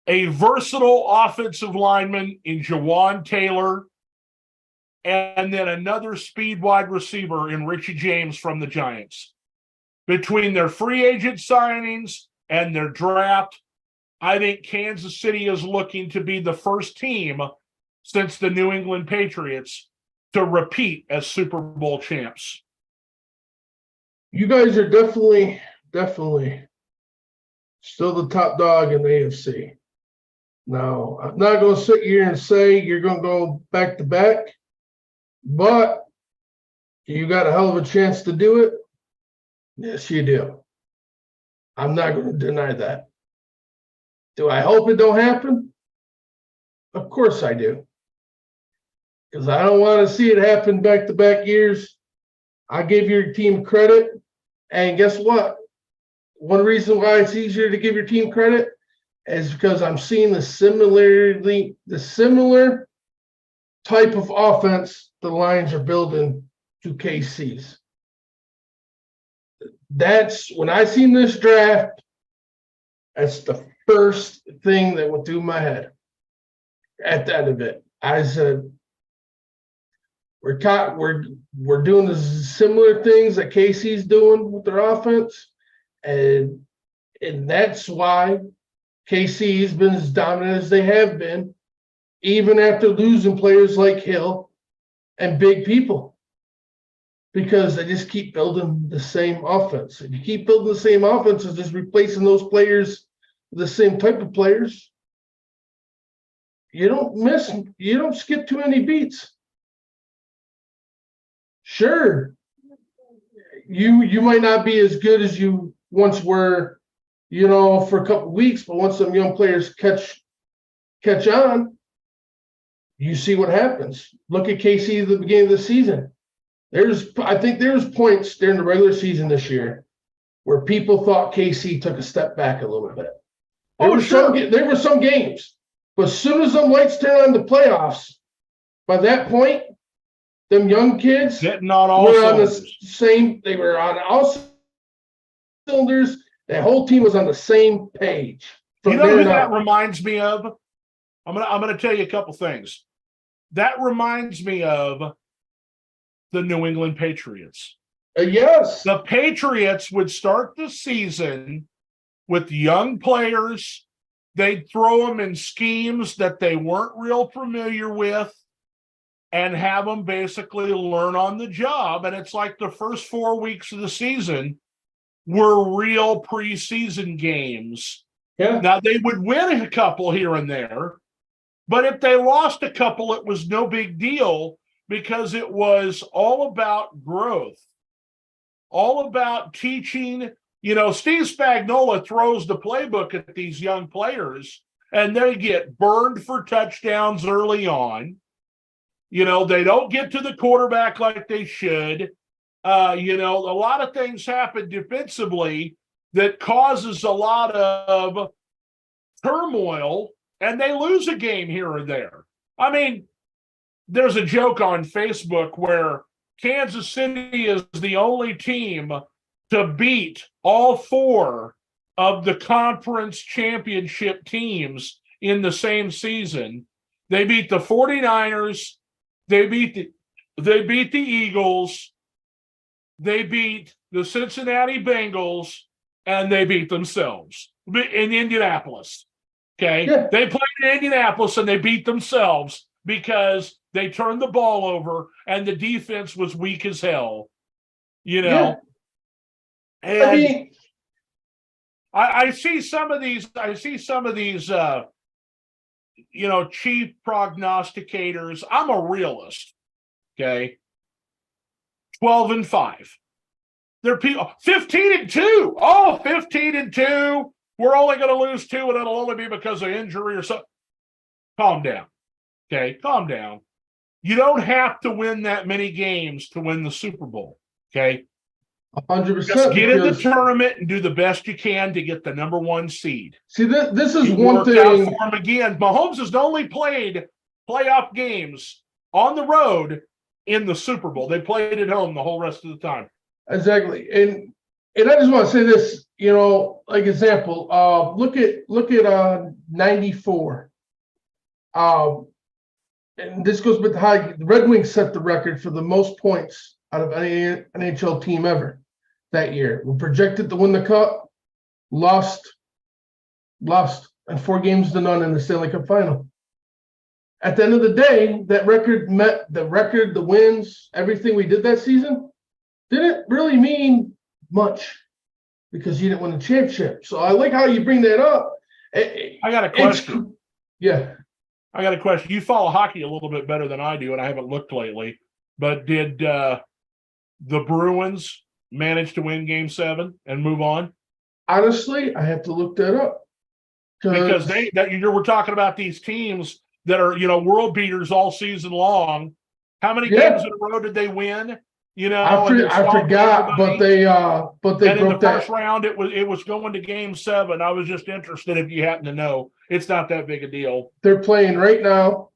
A versatile offensive lineman in Jawan Taylor. And then another speed wide receiver in Richie James from the Giants. Between their free agent signings and their draft, I think Kansas City is looking to be the first team since the New England Patriots to repeat as Super Bowl champs. You guys are definitely still the top dog in the AFC. Now, I'm not going to sit here and say you're going to go back to back, but you got a hell of a chance to do it. Yes, you do. I'm not going to deny that. Do I hope it don't happen? Of course I do. Because I don't want to see it happen back-to-back years. I give your team credit. And guess what? One reason why it's easier to give your team credit is because I'm seeing the similar type of offense the Lions are building to KC's. That's when I seen this draft, that's the first thing that went through my head at the end of it. I said, we're doing the similar things that KC's doing with their offense, and that's why KC's been as dominant as they have been, even after losing players like Hill and big people, because they just keep building the same offense. If you keep building the same offense and just replacing those players with the same type of players, you don't skip too many beats. Sure, you might not be as good as you once were, for a couple of weeks, but once some young players catch on, you see what happens. Look at KC at the beginning of the season. I think there's points during the regular season this year where people thought KC took a step back a little bit. There were some games, but as soon as them lights turn on the playoffs, by that point, them young kids getting on all were on cylinders. they were on all cylinders. The whole team was on the same page. You know who that reminds me of? I'm gonna tell you a couple things. That reminds me of the New England Patriots. Yes. The Patriots would start the season with young players. They'd throw them in schemes that they weren't real familiar with and have them basically learn on the job. And it's like the first 4 weeks of the season were real preseason games. Yeah. Now, they would win a couple here and there, but if they lost a couple, it was no big deal because it was all about growth, all about teaching. Steve Spagnuolo throws the playbook at these young players, and they get burned for touchdowns early on. They don't get to the quarterback like they should. A lot of things happen defensively that causes a lot of turmoil, and they lose a game here or there. I mean, there's a joke on Facebook where Kansas City is the only team to beat all 4 of the conference championship teams in the same season. They beat the 49ers. They beat the Eagles. They beat the Cincinnati Bengals, and they beat themselves in Indianapolis. Okay. Yeah. They played in Indianapolis and they beat themselves because they turned the ball over and the defense was weak as hell. Yeah. And I see some of these, chief prognosticators. I'm a realist. Okay. 12-5. They're people 15-2. Oh, 15-2. We're only going to lose 2, and it'll only be because of injury or something. Calm down. Okay, calm down. You don't have to win that many games to win the Super Bowl. Okay, 100%. Just get in the tournament and do the best you can to get the number 1 seed. See, this is one thing. Out for him again. Mahomes has only played playoff games on the road in the Super Bowl. They played at home the whole rest of the time. Exactly, and I just want to say this. Like example, look at 94. And this goes with the Red Wings set the record for the most points out of any NHL team ever that year. We projected to win the cup, lost, and 4 games to none in the Stanley Cup final. At the end of the day, that record met the record, the wins, everything we did that season didn't really mean much because you didn't win the championship. So I like how you bring that up. I got a question. Yeah. I got a question. You follow hockey a little bit better than I do, and I haven't looked lately. But did the Bruins manage to win Game 7 and move on? Honestly, I have to look that up. Because we're talking about these teams that are, world beaters all season long. How many games in a row did they win? I forgot, but they and in the broke that. first round, it was going to game 7. I was just interested if you happen to know. It's not that big a deal. They're playing right now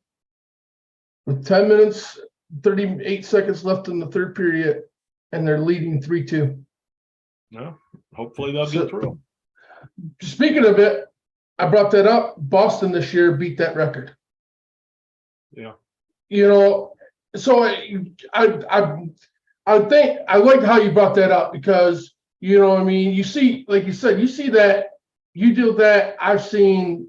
with 10 minutes, 38 seconds left in the third period, and they're leading 3-2. No, hopefully they'll get through. Speaking of it, I brought that up. Boston this year beat that record. Yeah. So I think I like how you brought that up because, you see, like you said, you see that, you do that. I've seen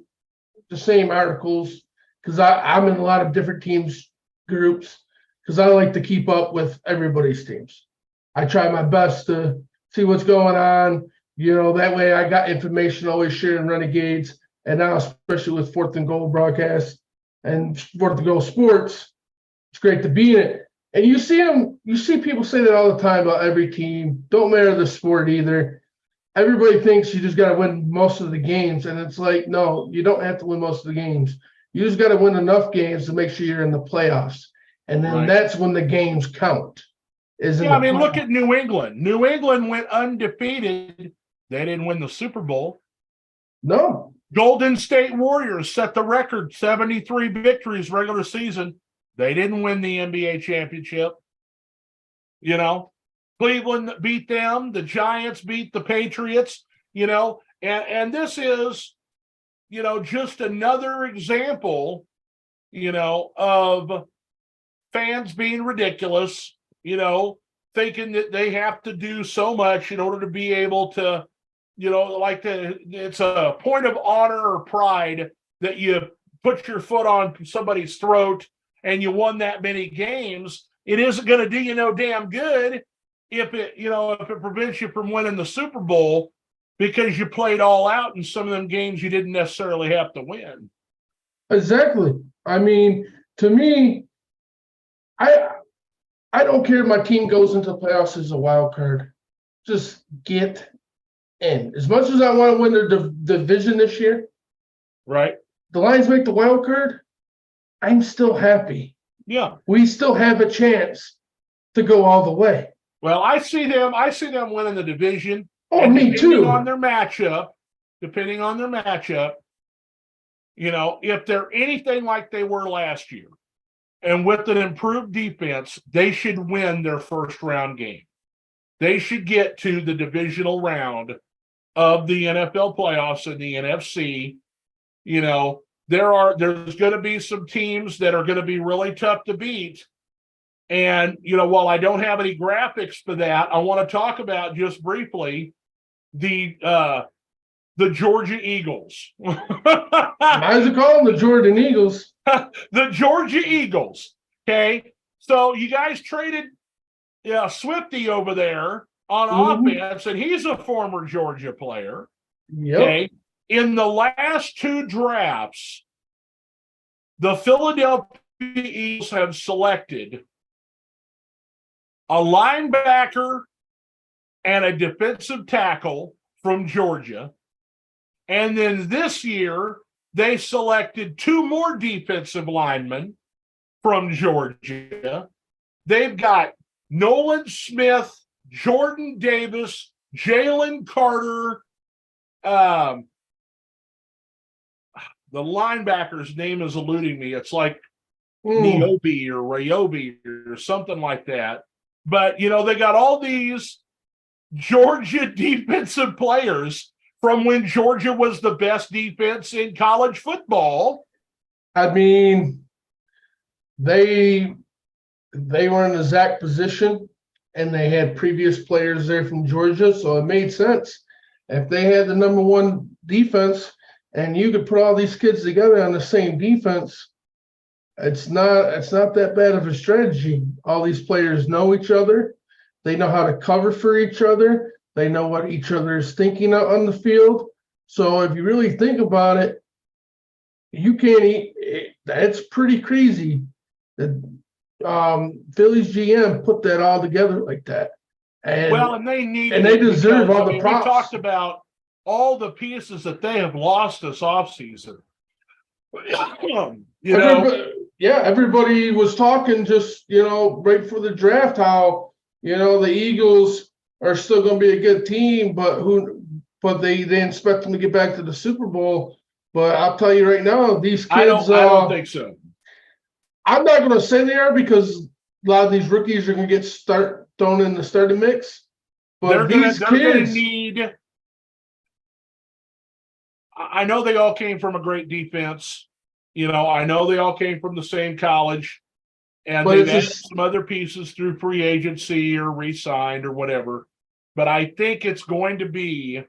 the same articles because I'm in a lot of different teams groups because I like to keep up with everybody's teams. I try my best to see what's going on. That way I got information always sharing Renegades. And now, especially with 4th&GOAL broadcast and 4th&GOAL sports, it's great to be in it. And you see people say that all the time about every team. Don't matter the sport either. Everybody thinks you just got to win most of the games. And it's like, no, you don't have to win most of the games. You just got to win enough games to make sure you're in the playoffs. And then that's when the games count. Look at New England. New England went undefeated. They didn't win the Super Bowl. No. Golden State Warriors set the record, 73 victories regular season. They didn't win the NBA championship. Cleveland beat them. The Giants beat the Patriots, and this is, just another example, of fans being ridiculous, thinking that they have to do so much in order to be able to, it's a point of honor or pride that you put your foot on somebody's throat and you won that many games. It isn't going to do you no damn good if it prevents you from winning the Super Bowl because you played all out in some of them games you didn't necessarily have to win. Exactly. I mean, to me, I don't care if my team goes into the playoffs as a wild card. Just get in. As much as I want to win the division this year, right? The Lions make the wild card. I'm still happy. Yeah, we still have a chance to go all the way. Well, I see them winning the division. Oh, me too. Depending on their matchup, if they're anything like they were last year, and with an improved defense, they should win their first round game. They should get to the divisional round of the NFL playoffs in the NFC. There's going to be some teams that are going to be really tough to beat. And, while I don't have any graphics for that, I want to talk about just briefly the Georgia Eagles. Might as well call them the Jordan Eagles. The Georgia Eagles. Okay. So you guys traded Swifty over there on offense, and he's a former Georgia player. Yep. Okay. In the last 2 drafts, the Philadelphia Eagles have selected a linebacker and a defensive tackle from Georgia. And then this year, they selected 2 more defensive linemen from Georgia. They've got Nolan Smith, Jordan Davis, Jalen Carter. The linebacker's name is eluding me. It's like Niobe or Rayobi or something like that. But, they got all these Georgia defensive players from when Georgia was the best defense in college football. I mean, they were in the exact position, and they had previous players there from Georgia, so it made sense. If they had the number 1 defense and you could put all these kids together on the same defense, it's not that bad of a strategy. All these players know each other. They know how to cover for each other. They know what each other is thinking out on the field. So if you really think about it, that's pretty crazy that Philly's GM put that all together like that. And they deserve all the props. We talked about all the pieces that they have lost this offseason. You know, everybody was talking just, right before the draft how, the Eagles are still going to be a good team, but they expect them to get back to the Super Bowl. But I'll tell you right now, these kids, I don't think so. I'm not going to say they are because a lot of these rookies are going to get thrown in the starting mix. But they're gonna need. I know they all came from a great defense. I know they all came from the same college, and they've added some other pieces through free agency or re-signed or whatever. But I think it's going to be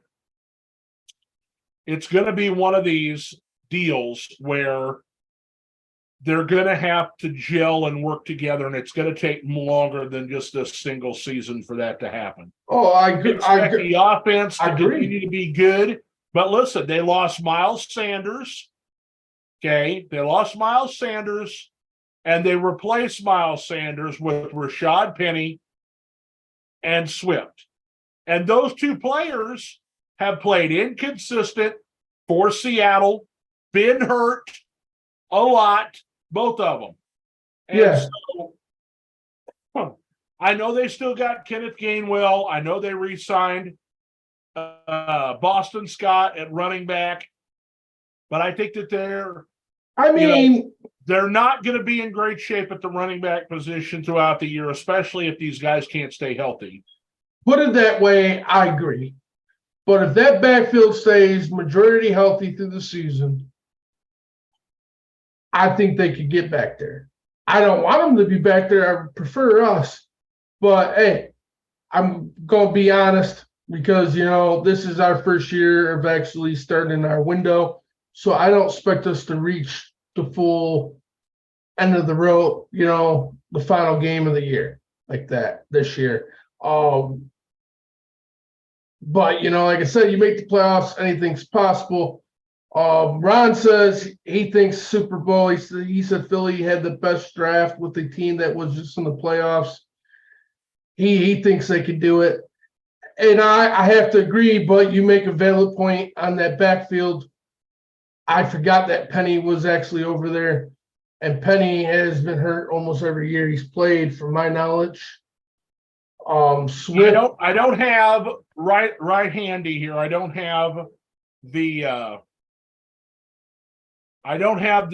one of these deals where they're going to have to gel and work together, and it's going to take longer than just a single season for that to happen. Oh, I agree. Expect the offense to continue to be good. But listen, they lost Miles Sanders. Okay. They lost Miles Sanders, and they replaced Miles Sanders with Rashad Penny and Swift. And those two players have played inconsistent for Seattle, been hurt a lot, both of them. And so I know they still got Kenneth Gainwell. I know they re-signed Boston Scott at running back, but I think that they're not going to be in great shape at the running back position throughout the year, especially if these guys can't stay healthy. Put it that way, I agree. But if that backfield stays majority healthy through the season, I think they could get back there. I don't want them to be back there. I prefer us. But, hey, I'm going to be honest because, this is our first year of actually starting our window. So I don't expect us to reach the full end of the road, the final game of the year like that this year. But, like I said, you make the playoffs, anything's possible. Ron says he thinks Super Bowl. He said Philly had the best draft with the team that was just in the playoffs. He thinks they could do it. And I have to agree, but you make a valid point on that backfield. I forgot that Penny was actually over there. And Penny has been hurt almost every year he's played, from my knowledge. Swift. I don't have right handy here. I don't have the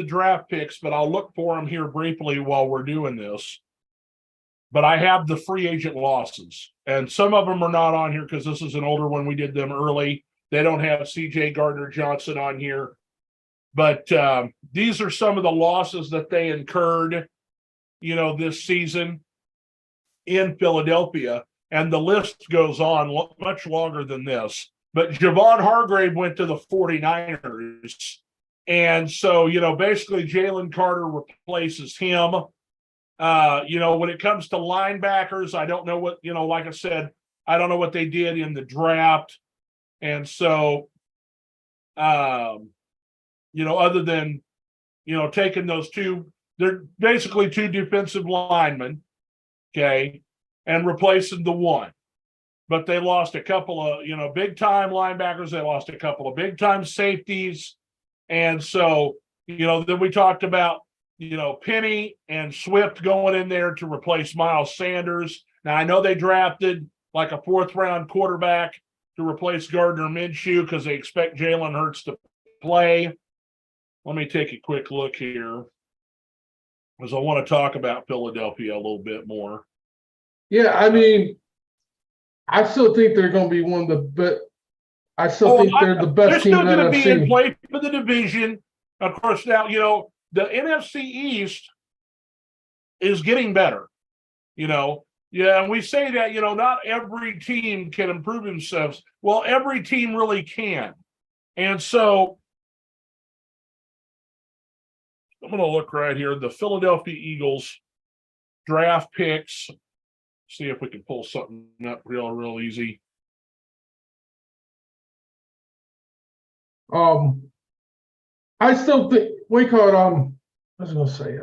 draft picks, but I'll look for them here briefly while we're doing this. But I have the free agent losses, and some of them are not on here because this is an older one. We did them early. They don't have C.J. Gardner-Johnson on here. But these are some of the losses that they incurred, this season in Philadelphia. And the list goes on much longer than this. But Javon Hargrave went to the 49ers. And so, basically Jalen Carter replaces him. When it comes to linebackers, I don't know what, like I said, I don't know what they did in the draft. And so, other than, taking those two, they're basically two defensive linemen, okay, and replacing the one. But they lost a couple of, big-time linebackers. They lost a couple of big-time safeties. And so, then we talked about, Penny and Swift going in there to replace Miles Sanders. Now, I know they drafted like a fourth-round quarterback to replace Gardner Minshew because they expect Jalen Hurts to play. Let me take a quick look here because I want to talk about Philadelphia a little bit more. Yeah, I still think they're going to be one of the best. I still think they're the best team in the NFC. They're still going to be in play for the division. Of course, now, the NFC East is getting better, Yeah, and we say that, not every team can improve themselves. Well, every team really can. And so I'm going to look right here. The Philadelphia Eagles draft picks. See if we can pull something up real easy. I still think we call it I was gonna say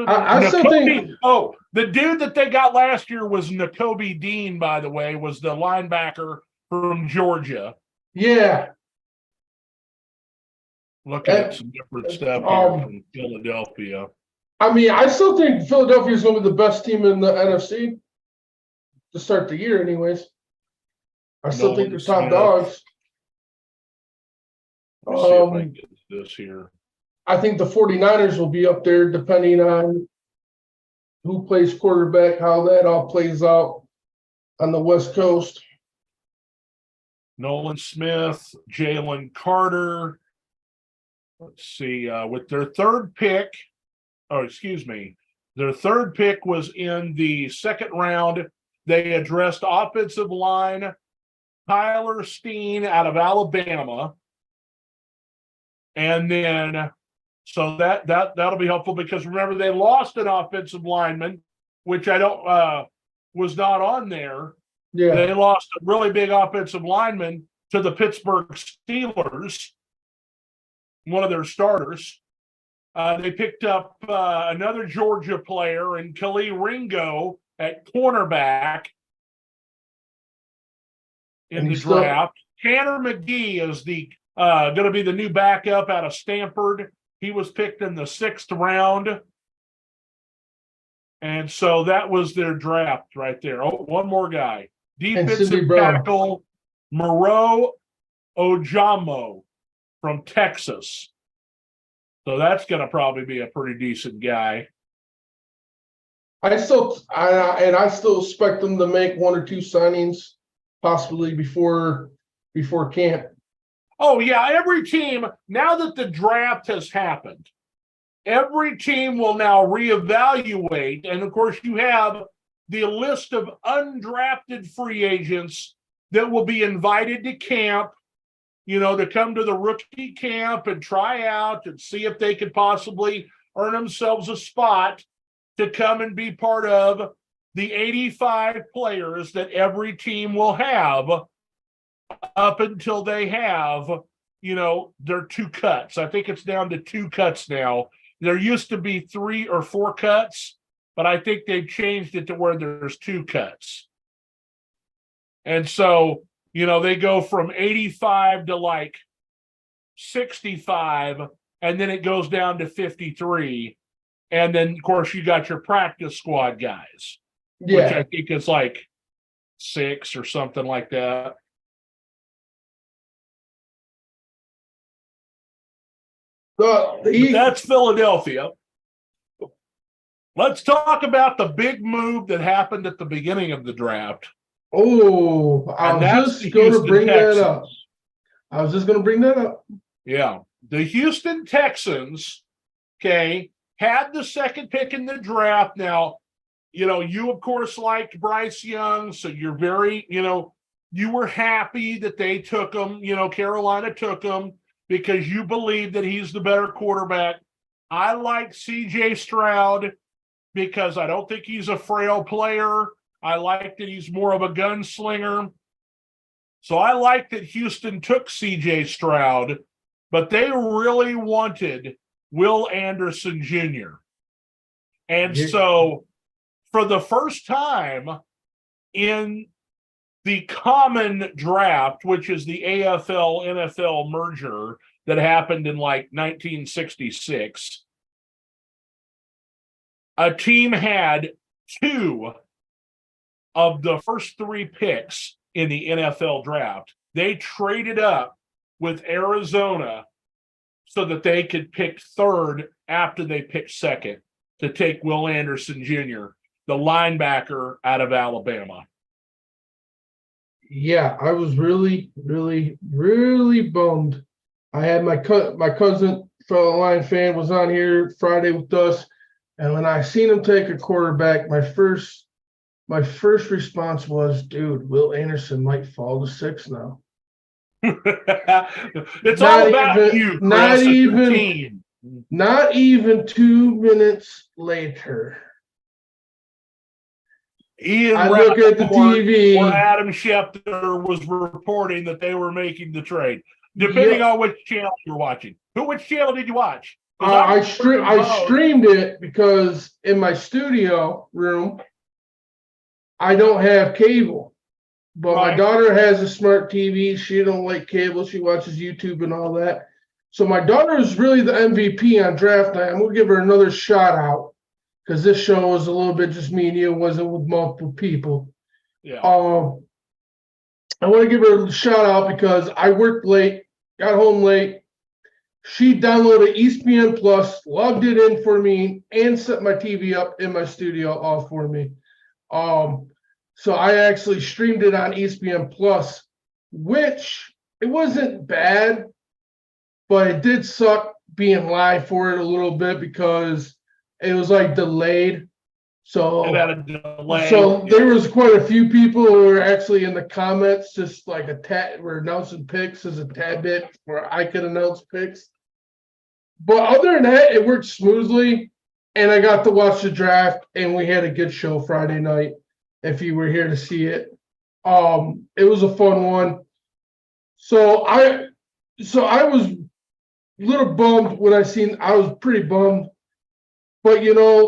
I still think. Oh, the dude that they got last year was Nakobe Dean, by the way, was the linebacker from Georgia. Yeah. Looking at some different stuff here from Philadelphia. I mean, I still think Philadelphia is going to be the best team in the NFC to start the year, anyways. I still think they're top dogs. Let's see if I can get this here. I think the 49ers will be up there depending on who plays quarterback, how that all plays out on the West Coast. Nolan Smith, Jalen Carter. Let's see, with their third pick, their third pick was in the second round. They addressed offensive line Tyler Steen out of Alabama. And then, so that'll be helpful because remember, they lost an offensive lineman, which was not on there. Yeah. They lost a really big offensive lineman to the Pittsburgh Steelers, one of their starters. They picked up another Georgia player in Khalil Ringo at cornerback in the draft. Tanner McGee is the going to be the new backup out of Stanford. He was picked in the 6th round. And so that was their draft right there. Oh, one more guy. Defensive tackle Moreau Ojamo from Texas. So that's going to probably be a pretty decent guy. I still expect them to make 1 or 2 signings, possibly before camp. Oh yeah, every team, now that the draft has happened, every team will now reevaluate, and of course you have the list of undrafted free agents that will be invited to camp, to come to the rookie camp and try out and see if they could possibly earn themselves a spot to come and be part of the 85 players that every team will have up until they have, their 2 cuts. I think it's down to 2 cuts now. There used to be 3 or 4 cuts, but I think they've changed it to where there's 2 cuts. And so, they go from 85 to like 65, and then it goes down to 53. And then, of course, you got your practice squad guys, which I think is like 6 or something like that. That's Philadelphia. Let's talk about the big move that happened at the beginning of the draft. Oh, I was just going to bring that up. Yeah. The Houston Texans, had the second pick in the draft. Now, you, of course, liked Bryce Young, so you're very, you were happy that they took him, Carolina took him because you believe that he's the better quarterback. I like C.J. Stroud because I don't think he's a frail player. I like that he's more of a gunslinger. So I like that Houston took C.J. Stroud, but they really wanted Will Anderson Jr. And so for the first time in the common draft, which is the AFL-NFL merger that happened in like 1966, a team had 2 of the first 3 picks in the NFL draft. They traded up with Arizona so that they could pick 3rd after they picked 2nd to take Will Anderson Jr., the linebacker out of Alabama. Yeah, I was really, really, really bummed. I had my cousin, fellow Lion fan, was on here Friday with us, and when I seen him take a quarterback, my first response was, "Dude, Will Anderson might fall to 6 now." It's all about you, Chris. Not even 2 minutes later. I look at the TV where Adam Schefter was reporting that they were making the trade, depending on which channel you're watching. Which channel did you watch? I streamed it because in my studio room, I don't have cable, but my Right. daughter has a smart TV. She don't like cable. She watches YouTube and all that. So my daughter is really the MVP on draft night. I'm gonna give her another shout out because this show was a little bit just me and you. It wasn't with multiple people. Yeah. I want to give her a shout out because I worked late, got home late. She downloaded ESPN Plus, logged it in for me, and set my TV up in my studio all for me. So I actually streamed it on ESPN Plus, which it wasn't bad, but it did suck being live for it a little bit because it was like delayed. So It had a delay. So there was quite a few people who were actually in the comments, just like a tad, were announcing picks as a tad bit where I could announce picks. But other than that, it worked smoothly, and I got to watch the draft, and we had a good show Friday night. If you were here to see it, it was a fun one. So I was a little bummed when I seen. I was pretty bummed, but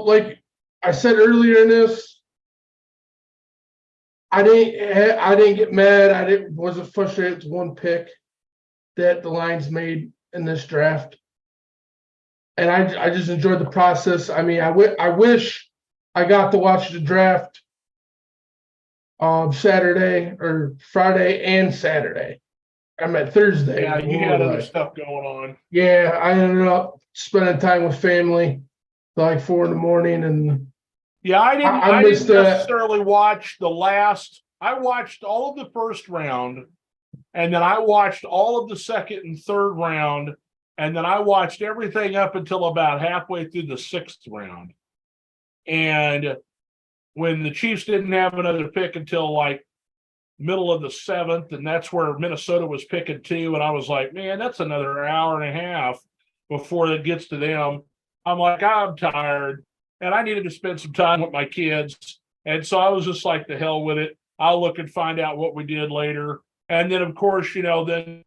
like I said earlier in this, I didn't get mad. Wasn't frustrated with one pick that the Lions made in this draft, and I just enjoyed the process. I mean, I wish I got to watch the draft Saturday or Friday and Saturday. I'm at Thursday. Yeah, you had other stuff going on. Yeah, I ended up spending time with family till like 4 in.the morning, and yeah, I didn't missed necessarily watch the last. I watched all of the first round, and then I watched all of the second and third round, and then I watched everything up until about halfway through the sixth round. And when the Chiefs didn't have another pick until like middle of the seventh, and that's where Minnesota was picking two, and I was like, man, that's another hour and a half before it gets to them. I'm like, I'm tired, and I needed to spend some time with my kids. And so I was just like, the hell with it. I'll look and find out what we did later. And then, of course, then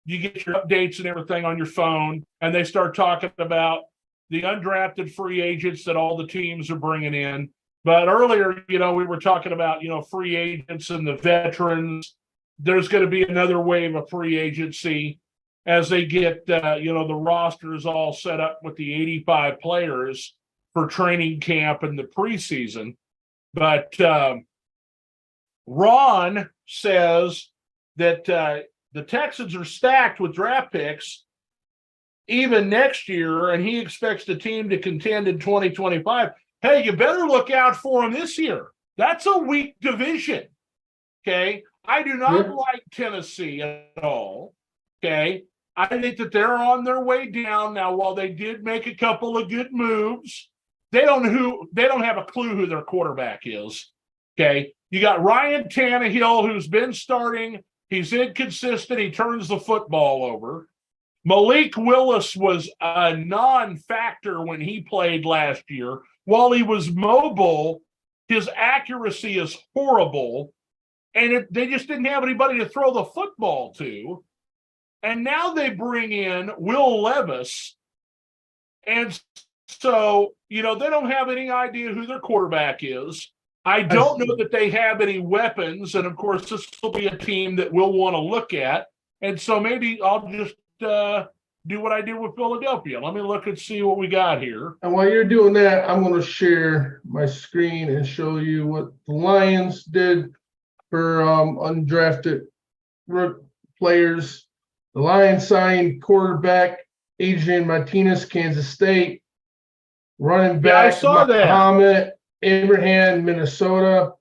you get your updates and everything on your phone, and they start talking about the undrafted free agents that all the teams are bringing in. But earlier, we were talking about, free agents and the veterans. There's going to be another wave of free agency as they get, the rosters all set up with the 85 players for training camp and the preseason. But Ron says that the Texans are stacked with draft picks even next year, and he expects the team to contend in 2025. Hey, you better look out for them this year. That's a weak division. Okay. I do not like Tennessee at all. Okay. I think that they're on their way down. Now, while they did make a couple of good moves, they don't have a clue who their quarterback is. Okay. You got Ryan Tannehill, who's been starting. He's inconsistent. He turns the football over. Malik Willis was a non-factor when he played last year. While he was mobile, his accuracy is horrible, and they just didn't have anybody to throw the football to. And now they bring in Will Levis, and so, they don't have any idea who their quarterback is. I don't know that they have any weapons, and of course, this will be a team that we'll want to look at. And so maybe I'll just do what I did with Philadelphia. Let me look and see what we got here. And while you're doing that, I'm going to share my screen and show you what the Lions did for undrafted players. The Lions signed quarterback Adrian Martinez, Kansas State. Running back Muhammad Abraham, Minnesota.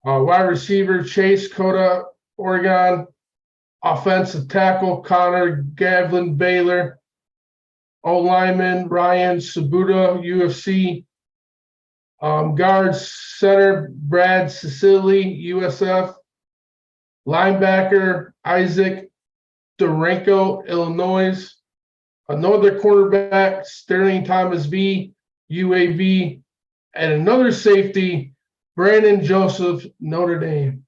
Wide receiver Chase Cota, Oregon. Offensive tackle Connor Gavlin, Baylor. O-lineman Ryan Sabuda, UFC. Guards center Brad Cecily, USF. Linebacker Isaac Durenko, Illinois. Another cornerback Sterling Thomas V, UAV. And another safety Brandon Joseph, Notre Dame.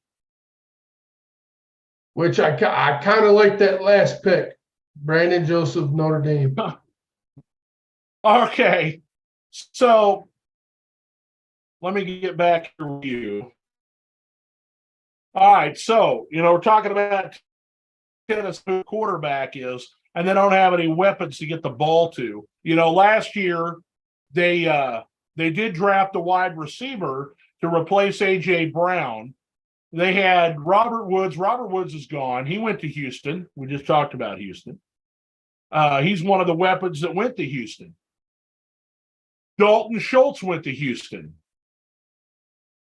Which I kind of like that last pick, Brandon Joseph, Notre Dame. Okay. So let me get back to you. All right. So, we're talking about tennis who quarterback is, and they don't have any weapons to get the ball to. Last year they did draft a wide receiver to replace AJ Brown. They had Robert Woods. Robert Woods is gone. He went to Houston. We just talked about Houston. He's one of the weapons that went to Houston. Dalton Schultz went to Houston.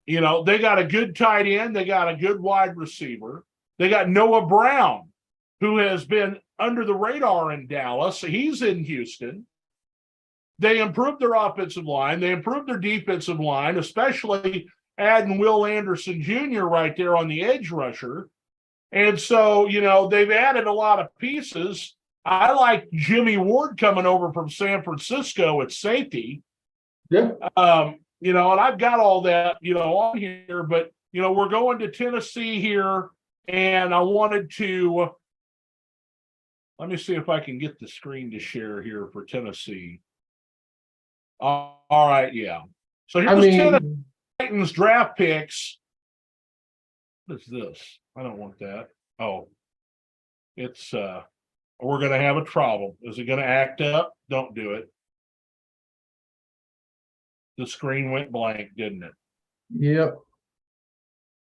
They got a good tight end. They got a good wide receiver. They got Noah Brown, who has been under the radar in Dallas. He's in Houston. They improved their offensive line. They improved their defensive line, especially adding Will Anderson Jr. right there on the edge rusher. And so, they've added a lot of pieces. I like Jimmy Ward coming over from San Francisco at safety. Yeah. And I've got all that, on here, but, we're going to Tennessee here, and I wanted to, let me see if I can get the screen to share here for Tennessee. All right, yeah. So here's Tennessee Titans draft picks. What is this? I don't want that. Oh, it's, we're going to have a problem. Is it going to act up? Don't do it. The screen went blank, didn't it? Yep.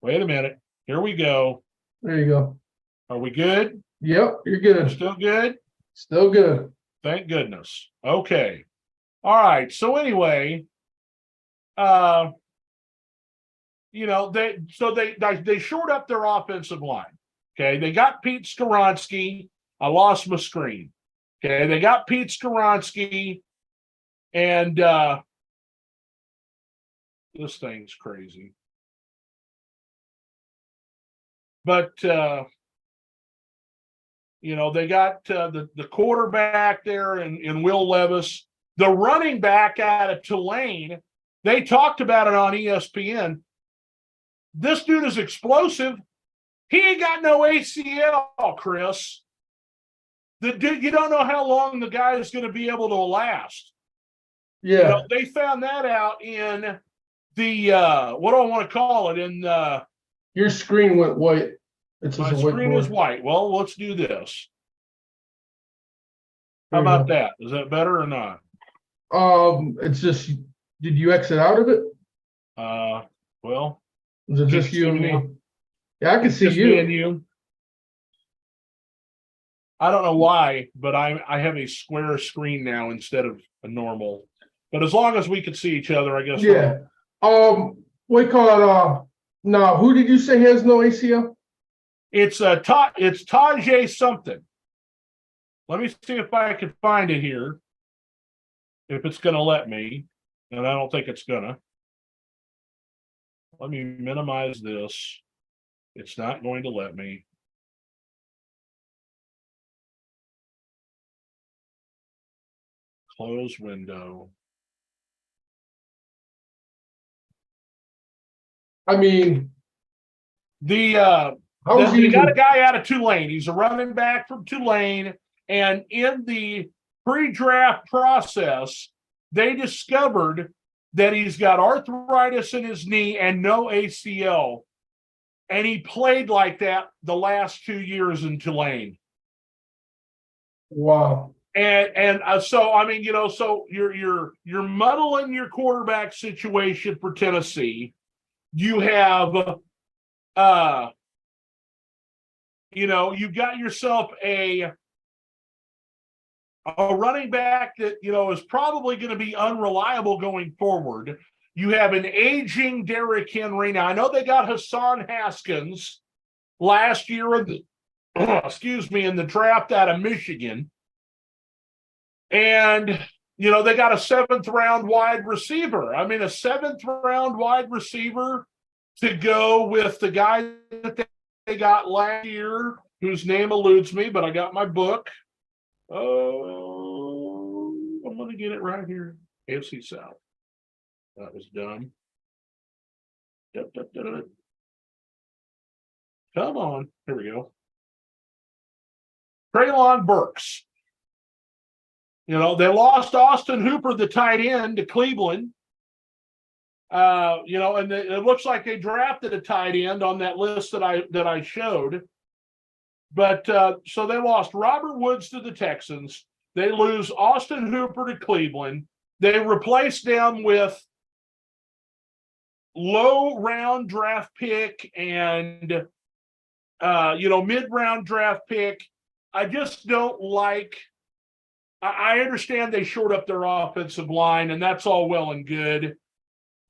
Wait a minute. Here we go. There you go. Are we good? Yep, you're good. Still good? Still good. Thank goodness. Okay. All right. So anyway, they shored up their offensive line. Okay. They got Pete Skoronski. I lost my screen. Okay. They got Pete Skoronski, and this thing's crazy. But they got the quarterback there in Will Levis, the running back out of Tulane. They talked about it on ESPN. This dude is explosive. He ain't got no ACL, Chris. The dude, you don't know how long the guy is going to be able to last. Yeah. They found that out in the what do I want to call it? In your screen went white. It's my screen is white. Well, let's do this. How about that? Is that better or not? It's just, did you exit out of it? Well, is it just you and me? Yeah, I can see you. Me and you. I don't know why, but I have a square screen now instead of a normal. But as long as we can see each other, I guess. Yeah. We call it no, who did you say has no ACL? It's it's Tajay something. Let me see if I can find it here. If it's gonna let me, and I don't think it's gonna. Let me minimize this. It's not going to let me. Close window. I mean, they got a guy out of Tulane. He's a running back from Tulane, and in the pre-draft process, they discovered that he's got arthritis in his knee and no ACL, and he played like that the last 2 years in Tulane. Wow. And so I mean, so you're muddling your quarterback situation for Tennessee. You have, you've got yourself a running back that, is probably going to be unreliable going forward. You have an aging Derrick Henry. Now, I know they got Hassan Haskins last year in the draft out of Michigan. And, they got a 7th round wide receiver. I mean, a 7th round wide receiver to go with the guy that they got last year, whose name eludes me, but I got my book. Oh, I'm going to get it right here. AFC South. That was dumb. Come on. Here we go. Treylon Burks. You know, they lost Austin Hooper, the tight end, to Cleveland. You know, and it looks like they drafted a tight end on that list that I showed. But so they lost Robert Woods to the Texans. They lose Austin Hooper to Cleveland. They replaced them with low round draft pick and you know, mid-round draft pick. I just don't like. I understand they shored up their offensive line, and that's all well and good,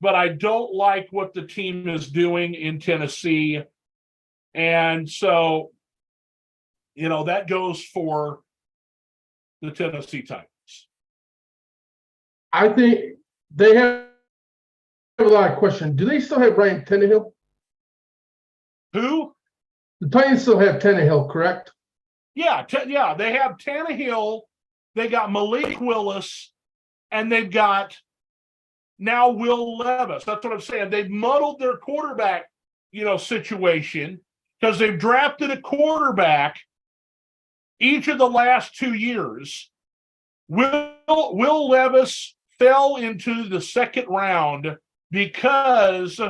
but I don't like what the team is doing in Tennessee. And so, you know, that goes for the Tennessee Titans. I think they have a lot of questions. Do they still have Ryan Tannehill? Who? The Titans still have Tannehill, correct? Yeah, yeah. They have Tannehill. They got Malik Willis, and they've got now Will Levis. That's what I'm saying. They've muddled their quarterback, you know, situation because they've drafted a quarterback each of the last 2 years. Will Levis fell into the second round because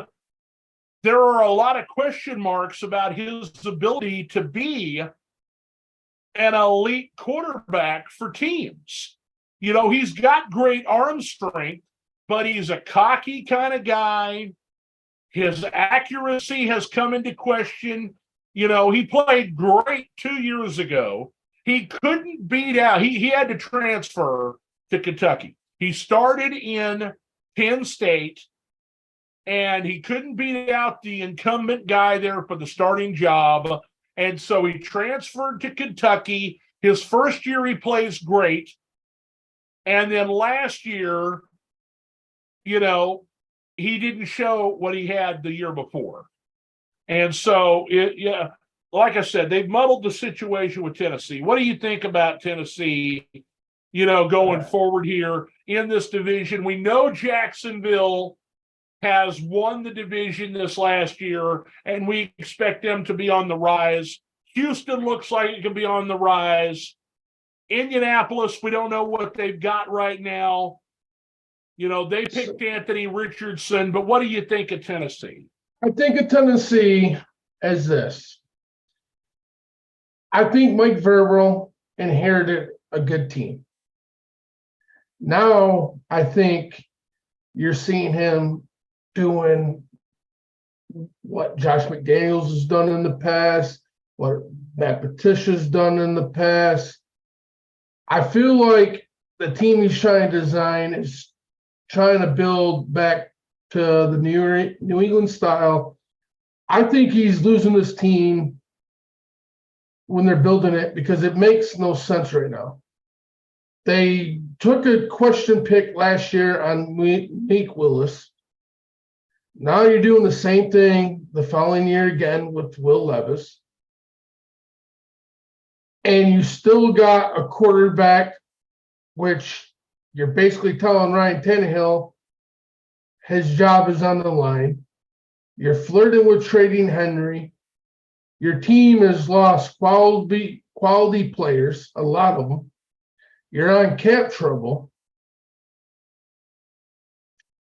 there are a lot of question marks about his ability to be an elite quarterback for teams. You know, he's got great arm strength, but he's a cocky kind of guy. His accuracy has come into question. You know, he played great 2 years ago. He couldn't beat out. He had to transfer to Kentucky. He started in Penn State, and he couldn't beat out the incumbent guy there for the starting job. And so he transferred to Kentucky. His first year, he plays great. And then last year, you know, he didn't show what he had the year before. And so, yeah, like I said, they've muddled the situation with Tennessee. What do you think about Tennessee, you know, going forward here in this division? We know Jacksonville has won the division this last year, and we expect them to be on the rise. Houston looks like it can be on the rise. Indianapolis, we don't know what they've got right now. You know, they picked Anthony Richardson, but what do you think of Tennessee? I think of Tennessee as this. I think Mike Vrabel inherited a good team. Now I think you're seeing him doing what Josh McDaniels has done in the past, what Matt Patricia's done in the past. I feel like the team he's trying to design is trying to build back to the New England style. I think he's losing this team when they're building it because it makes no sense right now. They took a question pick last year on Malik Willis. Now you're doing the same thing the following year again with Will Levis. And you still got a quarterback, which you're basically telling Ryan Tannehill his job is on the line. You're flirting with trading Henry. Your team has lost quality players, a lot of them. You're on cap trouble.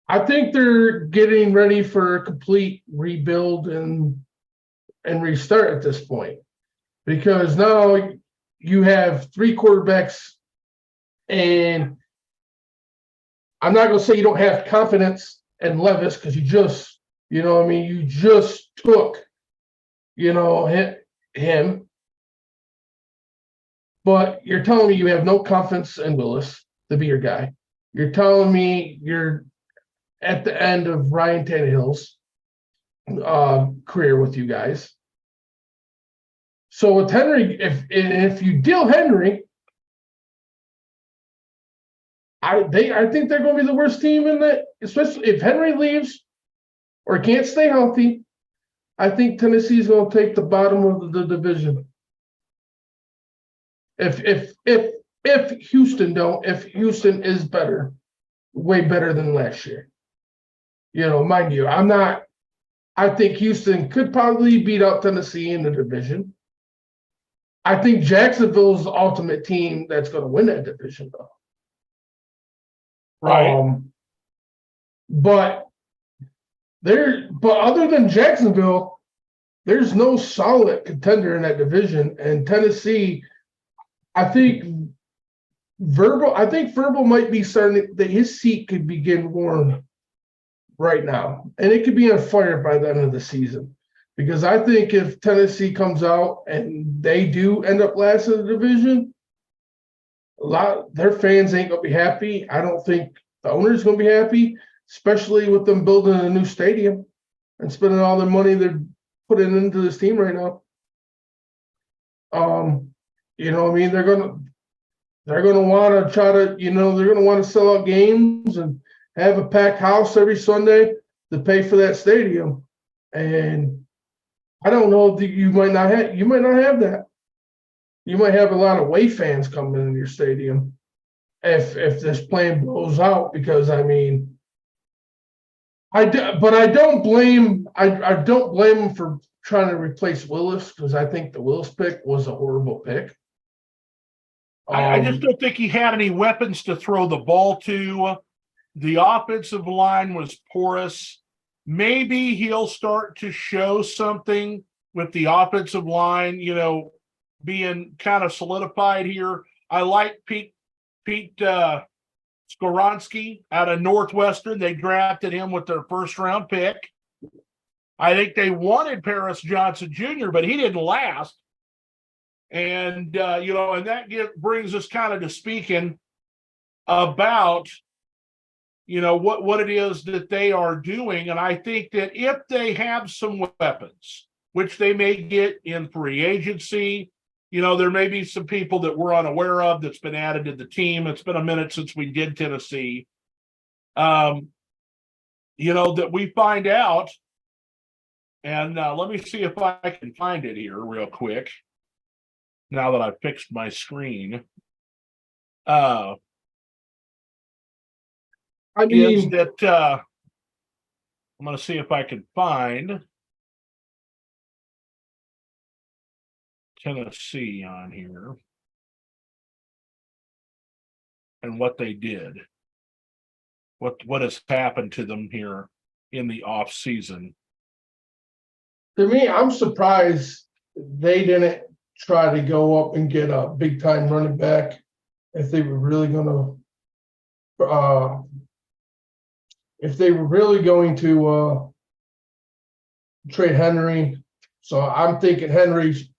I think they're getting ready for a complete rebuild and restart at this point, because now you have three quarterbacks, and I'm not going to say you don't have confidence in Levis because you just, you just took, him. But you're telling me you have no confidence in Willis to be your guy. You're telling me you're at the end of Ryan Tannehill's career with you guys. So with Henry, if you deal Henry, I think they're going to be the worst team in the, especially if Henry leaves or can't stay healthy. I think Tennessee's going to take the bottom of the division. If Houston is better, way better than last year. Mind you, I think Houston could probably beat out Tennessee in the division. I think Jacksonville is the ultimate team that's going to win that division, though. Right. But other than Jacksonville, there's no solid contender in that division. And Tennessee, I think Verbal might be starting that his seat could begin warm right now, and it could be on fire by the end of the season. Because I think if Tennessee comes out and they do end up last in the division, their fans ain't gonna be happy. I don't think the owner's gonna be happy, especially with them building a new stadium and spending all the money they're putting into this team right now. You know, I mean, they're gonna want to try to, they're gonna want to sell out games and have a packed house every Sunday to pay for that stadium. And I don't know that you might not have that. You might have a lot of away fans coming into your stadium if this plan blows out, because I mean, I don't blame them for trying to replace Willis, because I think the Willis pick was a horrible pick. I just don't think he had any weapons to throw the ball to. The offensive line was porous. Maybe he'll start to show something with the offensive line, being kind of solidified here. I like Pete Skoronski out of Northwestern. They drafted him with their first-round pick. I think they wanted Paris Johnson Jr., but he didn't last. And, and that brings us kind of to speaking about, what it is that they are doing. And I think that if they have some weapons, which they may get in free agency, there may be some people that we're unaware of that's been added to the team. It's been a minute since we did Tennessee. That we find out. And let me see if I can find it here real quick. Now that I've fixed my screen. I'm going to see if I can find Tennessee on here and what they did. What has happened to them here in the off season. To me, I'm surprised they didn't try to go up and get a big time running back if they were really going to trade Henry. So I'm thinking Henry's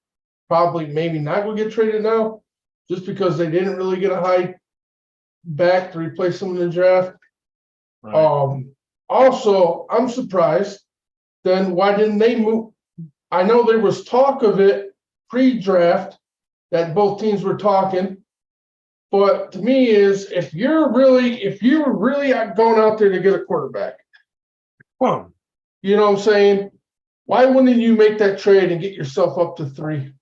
probably maybe not going to get traded now, just because they didn't really get a high back to replace him in the draft. Right. Also, I'm surprised. Then why didn't they move? I know there was talk of it pre-draft that both teams were talking, but to me is if you were really going out there to get a quarterback, you know what I'm saying? Why wouldn't you make that trade and get yourself up to 3?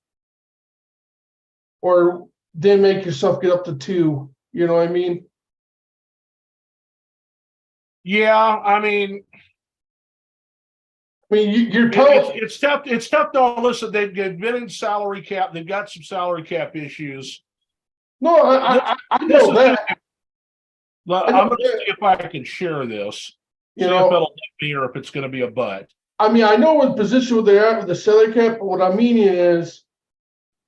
Or then make yourself get up to 2, you know what I mean? Yeah, I mean, you're told it's tough. It's tough to listen. They've been in salary cap. They've got some salary cap issues. No, I know that. I'm going to see if I can share this. See if it'll let me or if it's going to be a butt. I mean, I know what position they're at with the salary cap, but what I mean is,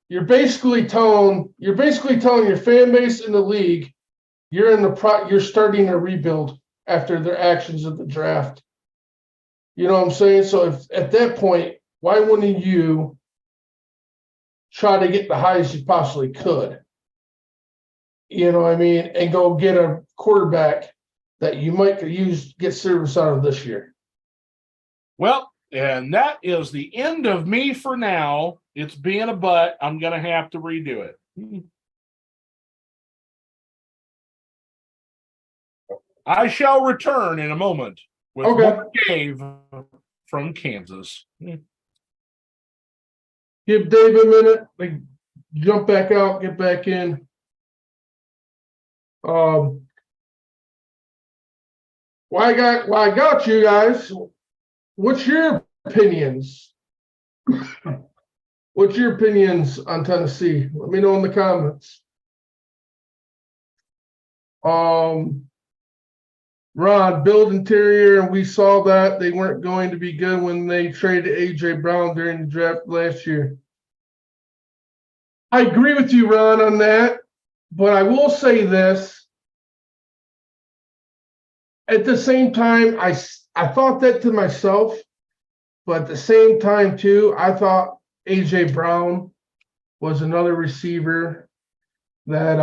you're basically telling your fan base in the league, you're starting a rebuild after their actions of the draft. You know what I'm saying? So if at that point, why wouldn't you try to get the highest you possibly could? You know what I mean? And go get a quarterback that you might get service out of this year. Well, and that is the end of me for now. It's being a butt. I'm going to have to redo it. I shall return in a moment with more Dave from Kansas. Give Dave a minute. Jump back out, get back in. Why I got you guys. What's your opinions? What's your opinions on Tennessee? Let me know in the comments. Ron, build interior, and we saw that they weren't going to be good when they traded AJ Brown during the draft last year. I agree with you, Ron, on that, but I will say this. At the same time, I thought that to myself, but at the same time, too, I thought AJ Brown was another receiver that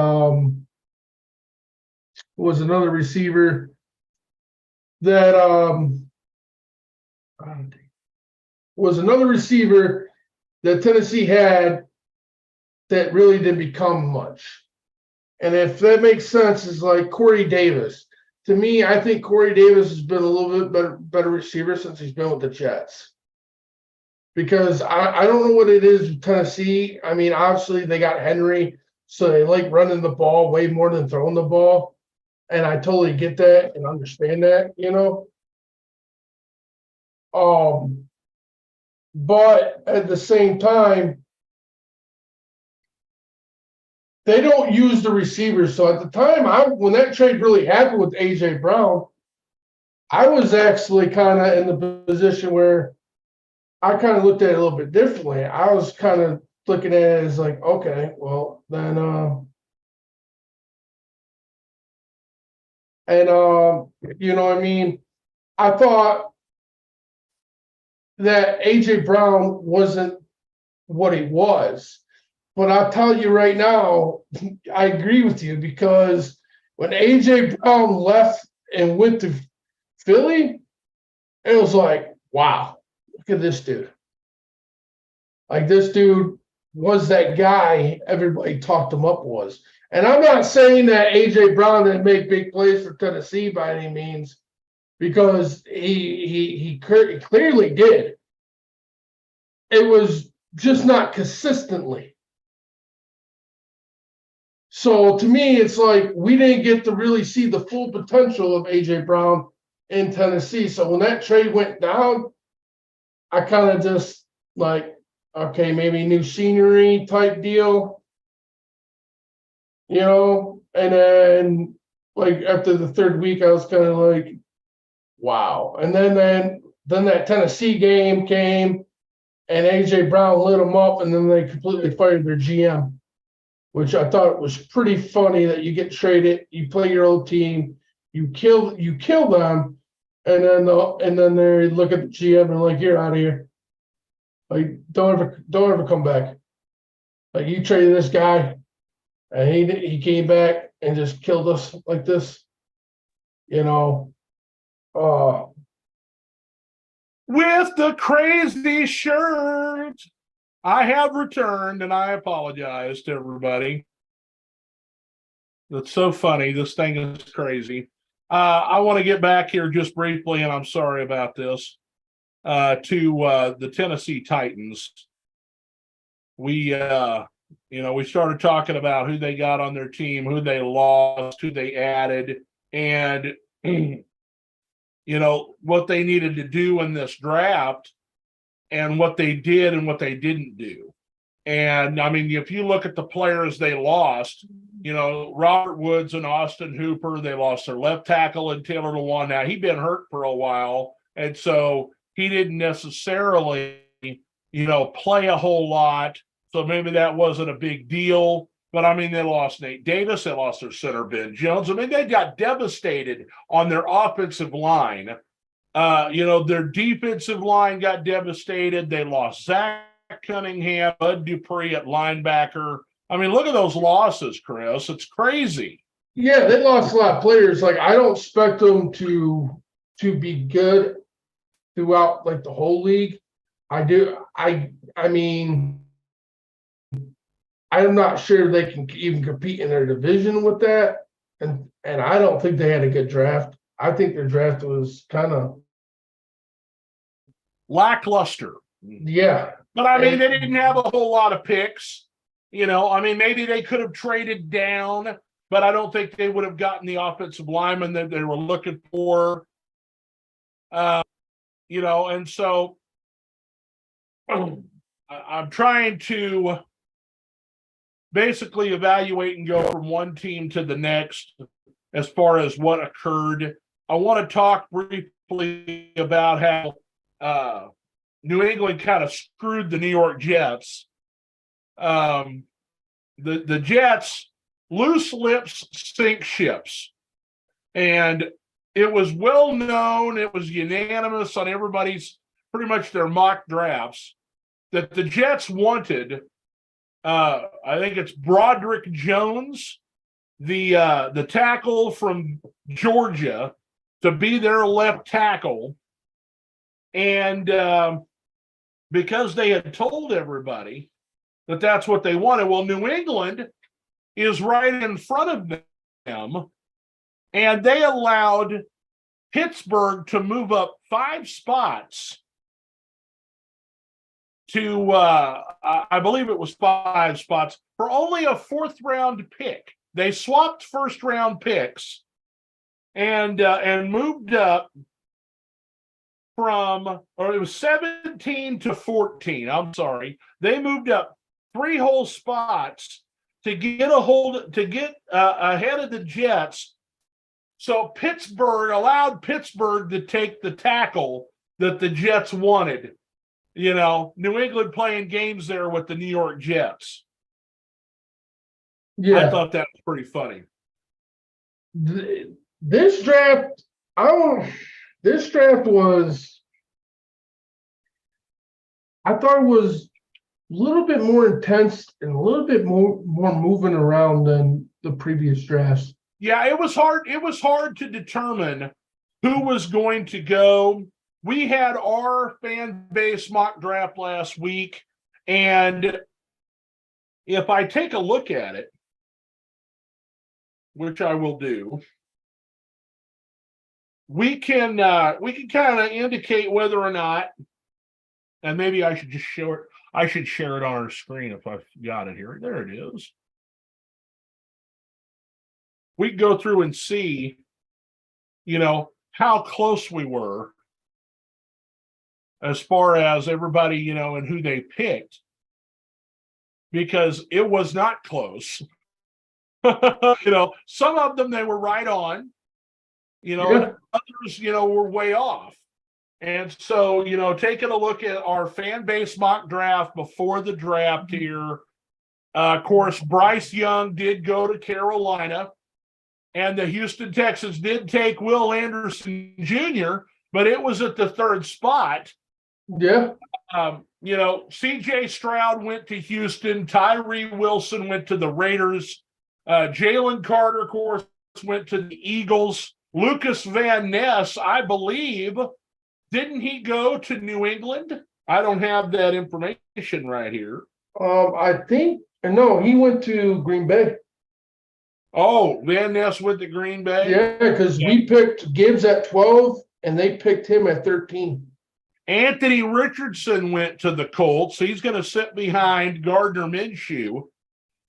that Tennessee had that really didn't become much. And if that makes sense, it's like Corey Davis. To me, I think Corey Davis has been a little bit better receiver since he's been with the Jets. Because I don't know what it is with Tennessee. I mean, obviously they got Henry, so they like running the ball way more than throwing the ball. And I totally get that and understand that, you know. But at the same time, they don't use the receivers. So at the time, when that trade really happened with AJ Brown, I was actually kind of in the position where I kind of looked at it a little bit differently. I was kind of looking at it as like, okay, well then, you know what I mean? I thought that AJ Brown wasn't what he was. But I'll tell you right now, I agree with you because when AJ Brown left and went to Philly, it was like, wow, look at this dude. Like this dude was that guy everybody talked him up was. And I'm not saying that AJ Brown didn't make big plays for Tennessee by any means, because he clearly did. It was just not consistently. So to me, it's like we didn't get to really see the full potential of AJ Brown in Tennessee. So when that trade went down, I kind of just like, okay, maybe new scenery type deal, you know. And then like after the third week, I was kind of like, wow. And then that Tennessee game came, and AJ Brown lit them up, and then they completely fired their GM. Which I thought was pretty funny that you get traded, you play your old team, you kill them, and then they look at the GM and like, you're out of here. Like don't ever come back. Like you traded this guy, and he came back and just killed us like this, you know. With the crazy shirt. I have returned, and I apologize to everybody. That's so funny. This thing is crazy. I want to get back here just briefly, and I'm sorry about this, to the Tennessee Titans. We started talking about who they got on their team, who they lost, who they added, and, what they needed to do in this draft, and what they did and what they didn't do. And I mean, if you look at the players they lost, Robert Woods and Austin Hooper, they lost their left tackle and Taylor Lewan. Now, he'd been hurt for a while, and so he didn't necessarily, play a whole lot. So maybe that wasn't a big deal. But I mean, they lost Nate Davis, they lost their center Ben Jones. I mean, they got devastated on their offensive line. Their defensive line got devastated. They lost Zach Cunningham, Bud Dupree at linebacker. I mean, look at those losses, Chris. It's crazy. Yeah, they lost a lot of players. Like I don't expect them to be good throughout like the whole league. I do. I mean, I'm not sure they can even compete in their division with that. And I don't think they had a good draft. I think their draft was kind of lackluster. Yeah. But I mean, they didn't have a whole lot of picks. Maybe they could have traded down, but I don't think they would have gotten the offensive lineman that they were looking for. And so I'm trying to basically evaluate and go from one team to the next as far as what occurred I want to talk briefly about how New England kind of screwed the New York Jets. The Jets, loose lips sink ships. And it was well known, it was unanimous on everybody's, pretty much their mock drafts, that the Jets wanted, I think it's Broderick Jones, the tackle from Georgia, to be their left tackle. And because they had told everybody that that's what they wanted, well, New England is right in front of them, and they allowed Pittsburgh to move up 5 spots to, I believe it was 5 spots, for only a 4th round pick. They swapped 1st round picks and moved up from, or it was 17 to 14. I'm sorry. They moved up 3 whole spots to get ahead of the Jets. So Pittsburgh allowed Pittsburgh to take the tackle that the Jets wanted. You know, New England playing games there with the New York Jets. Yeah. I thought that was pretty funny. This draft, this draft was, I thought it was a little bit more intense and a little bit more moving around than the previous drafts. Yeah, it was hard. It was hard to determine who was going to go. We had our fan base mock draft last week, and if I take a look at it, which I will do, we can kind of indicate whether or not, and maybe I should just show it. I should share it on our screen if I've got it here. There it is. We can go through and see, you know, how close we were as far as everybody, you know, and who they picked, because it was not close. You know, some of them they were right on, you know, Yeah. others, you know, were way off. And so, you know, taking a look at our fan base mock draft before the draft here, of course, Bryce Young did go to Carolina, and the Houston Texans did take Will Anderson Jr., but it was at the 3rd spot. Yeah. You know, C.J. Stroud went to Houston. Tyree Wilson went to the Raiders. Jalen Carter, of course, went to the Eagles. Lucas Van Ness, I believe, didn't he go to New England? I don't have that information right here. I think, no, he went to Green Bay. Oh, Van Ness went to Green Bay? Yeah, because we picked Gibbs at 12 and they picked him at 13. Anthony Richardson went to the Colts. He's going to sit behind Gardner Minshew.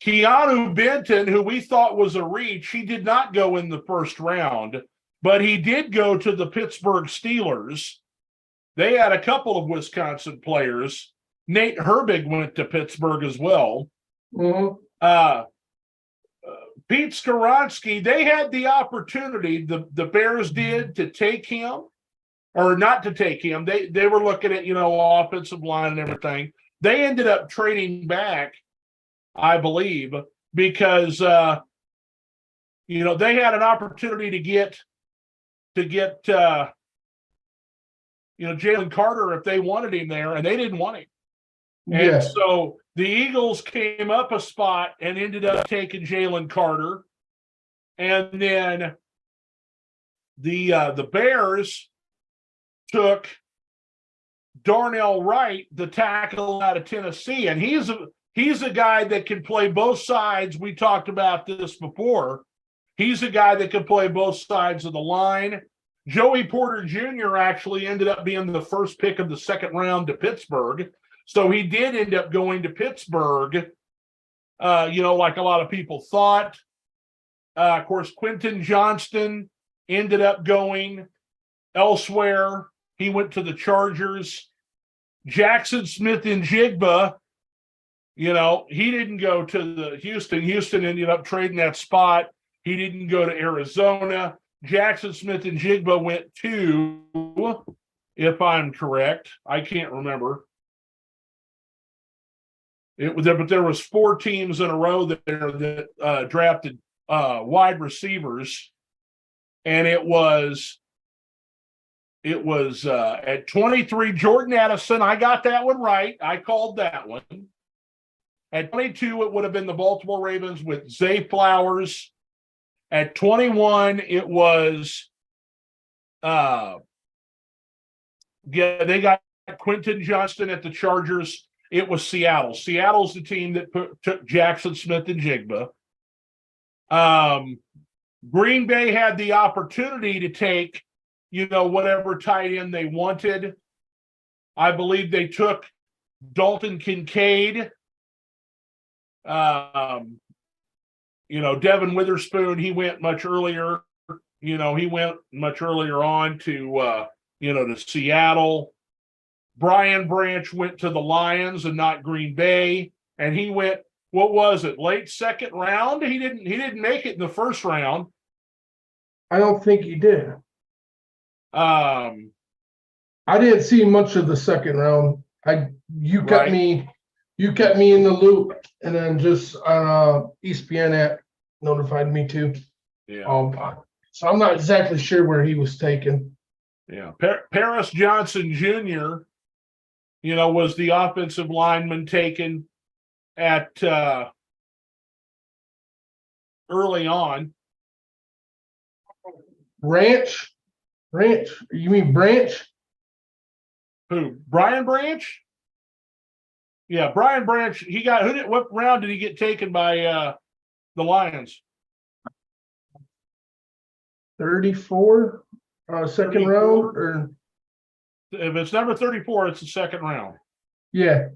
Keanu Benton, who we thought was a reach, he did not go in the 1st round, but he did go to the Pittsburgh Steelers. They had a couple of Wisconsin players. Nate Herbig went to Pittsburgh as well. Mm-hmm. Pete Skoronski, they had the opportunity, the Bears did, to take him, or not to take him. They were looking at, you know, offensive line and everything. They ended up trading back, I believe, because you know, they had an opportunity to get you know, Jalen Carter if they wanted him there, and they didn't want him. Yeah. And so the Eagles came up a spot and ended up taking Jalen Carter. And then the Bears took Darnell Wright, the tackle out of Tennessee, and he's a guy that can play both sides. We talked about this before. He's a guy that can play both sides of the line. Joey Porter Jr. actually ended up being the 1st pick of the 2nd round to Pittsburgh. So he did end up going to Pittsburgh, you know, like a lot of people thought. Of course, Quentin Johnston ended up going elsewhere. He went to the Chargers. Jackson Smith-Njigba, you know, he didn't go to the Houston. Houston ended up trading that spot. He didn't go to Arizona. Jackson Smith and Jigba went 2, if I'm correct. I can't remember. But there was 4 teams in a row there that drafted wide receivers, and it was at 23 Jordan Addison. I got that one right. I called that one. At 22, it would have been the Baltimore Ravens with Zay Flowers. At 21, it was they got Quentin Johnston at the Chargers. It was Seattle. Seattle's the team that took Jackson Smith and Jigba. Green Bay had the opportunity to take, whatever tight end they wanted. I believe they took Dalton Kincaid. Devin Witherspoon, he went much earlier. He went much earlier on to Seattle. Brian Branch went to the Lions and not Green Bay, and he went, what was it, late second round? He didn't make it in the first round. I don't think he did. I didn't see much of the second round. You kept me in the loop, and then just ESPN app notified me too. Yeah. So I'm not exactly sure where he was taken. Yeah. Paris Johnson Jr., was the offensive lineman taken at early on. Branch? You mean Branch? Who? Brian Branch? Yeah, Brian Branch. What round did he get taken by the Lions? 34? Second 34? round? Or if it's number 34, it's the second round. Yeah.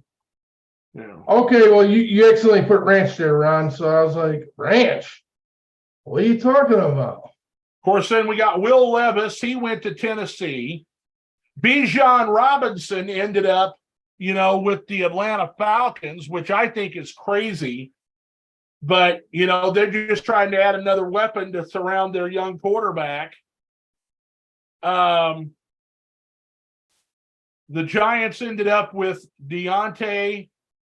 Yeah. Okay, well, you accidentally put Ranch there, Ron. So I was like, Ranch? What are you talking about? Of course, then we got Will Levis. He went to Tennessee. Bijan Robinson ended up, with the Atlanta Falcons, which I think is crazy. But, they're just trying to add another weapon to surround their young quarterback. The Giants ended up with Deontay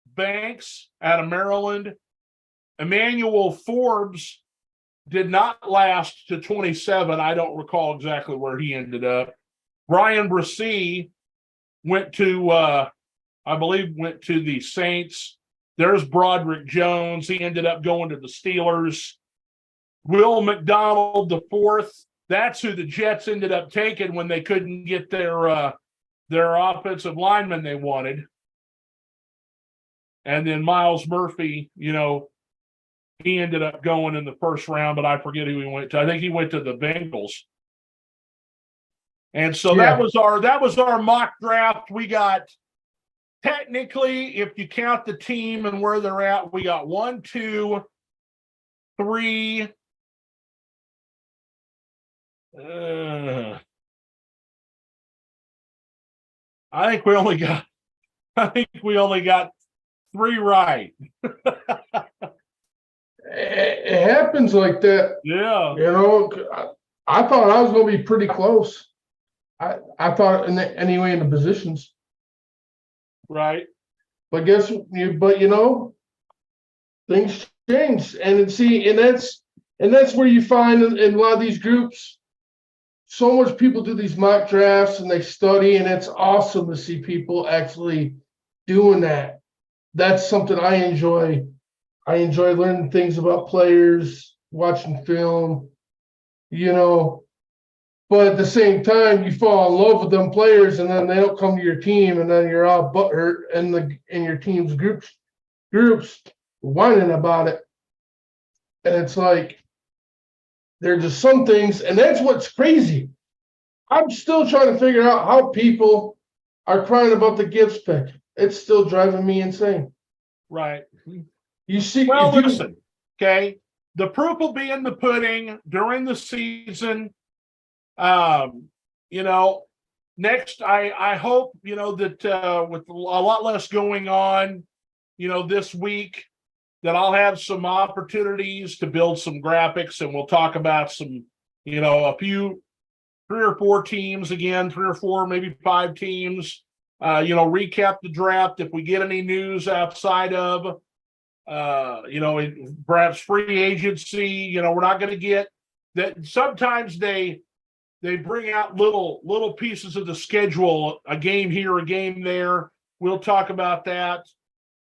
Banks out of Maryland. Emmanuel Forbes did not last to 27. I don't recall exactly where he ended up. Brian Brissy went to the Saints. There's Broderick Jones. He ended up going to the Steelers. Will McDonald the fourth. That's who the Jets ended up taking when they couldn't get their offensive lineman they wanted. And then Miles Murphy, he ended up going in the first round, but I forget who he went to. I think he went to the Bengals. And so that was our mock draft. We got, technically, if you count the team and where they're at, we got 1, 2, 3. I think we only got 3 right. It happens like that. Yeah. I thought I was going to be pretty close. I thought anyway in the positions. Right. But things change, and that's where you find in a lot of these groups, so much people do these mock drafts and they study, and it's awesome to see people actually doing that. That's something I enjoy. I enjoy learning things about players, watching film, but at the same time, you fall in love with them players, and then they don't come to your team, and then you're all butthurt in your team's groups whining about it. And it's like, there's just some things, and that's what's crazy. I'm still trying to figure out how people are crying about the Gibbs pick. It's still driving me insane. Right. You see, listen, okay. The proof will be in the pudding during the season. Next, I hope, that with a lot less going on, this week, that I'll have some opportunities to build some graphics, and we'll talk about some a few, 3 or 4 teams again, 3 or 4, maybe 5 teams. Recap the draft. If we get any news outside of, perhaps free agency, we're not going to get that. Sometimes they bring out little pieces of the schedule, a game here, a game there. We'll talk about that.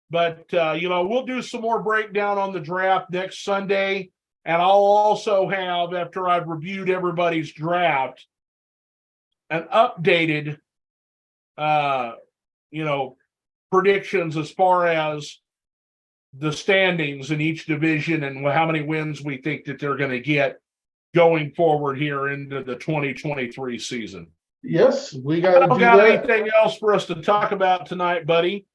But, we'll do some more breakdown on the draft next Sunday. And I'll also have, after I've reviewed everybody's draft, an updated, predictions as far as the standings in each division and how many wins we think that they're going to get going forward here into the 2023 season. Yes, we got to do got that. anything else for us to talk about tonight, buddy?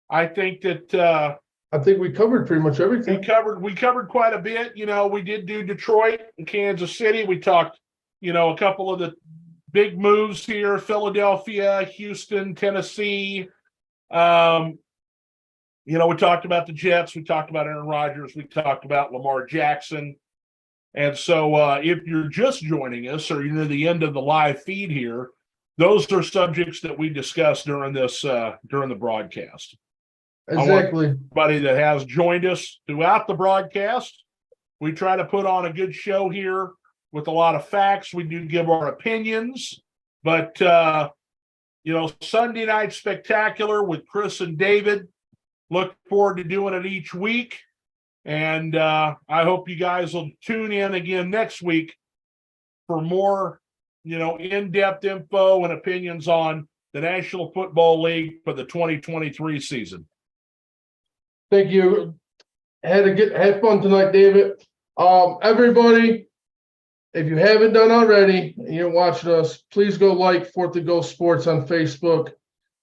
I think that I think we covered pretty much everything. We covered quite a bit. We did do Detroit and Kansas City. We talked, a couple of the big moves here: Philadelphia, Houston, Tennessee. We talked about the Jets. We talked about Aaron Rodgers. We talked about Lamar Jackson. And so if you're just joining us or you're near the end of the live feed here, those are subjects that we discussed during the broadcast. Exactly. Everybody that has joined us throughout the broadcast, we try to put on a good show here with a lot of facts. We do give our opinions, but Sunday Night Spectacular with Chris and David. Look forward to doing it each week. And I hope you guys will tune in again next week for more, in-depth info and opinions on the National Football League for the 2023 season. Thank you. Had fun tonight, David. Everybody, if you haven't done already and you're watching us, please go like 4TH&GOAL Sports on Facebook.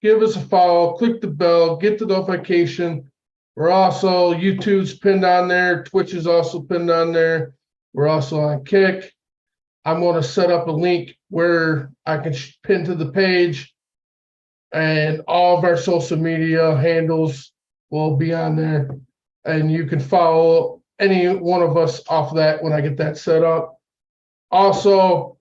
Give us a follow, click the bell, get the notification. We're also, YouTube's pinned on there. Twitch is also pinned on there. We're also on Kick. I'm going to set up a link where I can pin to the page, and all of our social media handles will be on there. And you can follow any one of us off that when I get that set up. Also,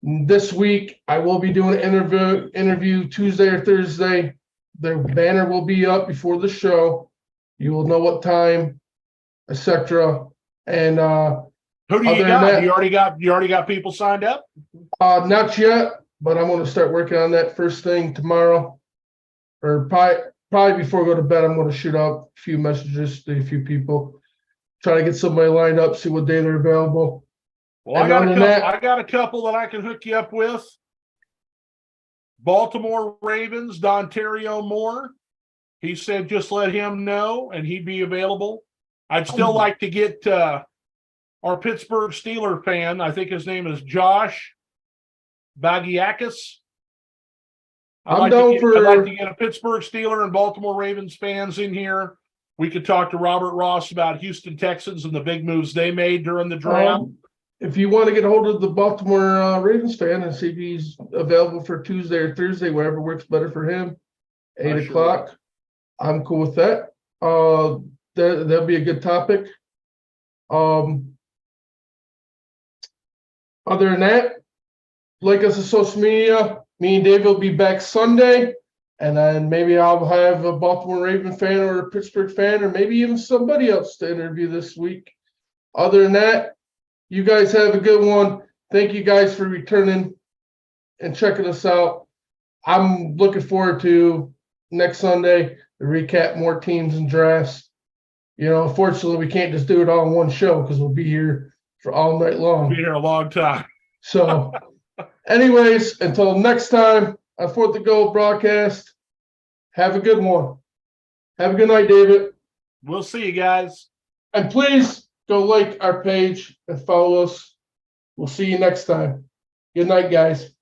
this week, I will be doing an interview Tuesday or Thursday. The banner will be up before the show. You will know what time, etc. And who do you got? That, you already got people signed up? Not yet, but I'm going to start working on that first thing tomorrow, or probably before I go to bed. I'm going to shoot out a few messages to a few people, try to get somebody lined up, see what day they're available. Well, I got a couple that I can hook you up with. Baltimore Ravens, Dontario Moore. He said just let him know, and he'd be available. I'd still like to get our Pittsburgh Steelers fan. I think his name is Josh Bagiakis. I'd like to get a Pittsburgh Steelers and Baltimore Ravens fans in here. We could talk to Robert Ross about Houston Texans and the big moves they made during the draft. If you want to get a hold of the Baltimore Ravens fan and see if he's available for Tuesday or Thursday, whatever works better for him, 8 o'clock. Sure. I'm cool with that. That'll be a good topic. Other than that, like us on social media. Me and Dave will be back Sunday, and then maybe I'll have a Baltimore Raven fan or a Pittsburgh fan, or maybe even somebody else to interview this week. Other than that, you guys have a good one. Thank you guys for returning and checking us out. I'm looking forward to next Sunday to recap more teams and drafts. Unfortunately, we can't just do it all in one show because we'll be here for all night long. We'll be here a long time. So, anyways, until next time on 4TH&GOAL broadcast, have a good one. Have a good night, David. We'll see you guys. And please go like our page and follow us. We'll see you next time. Good night, guys.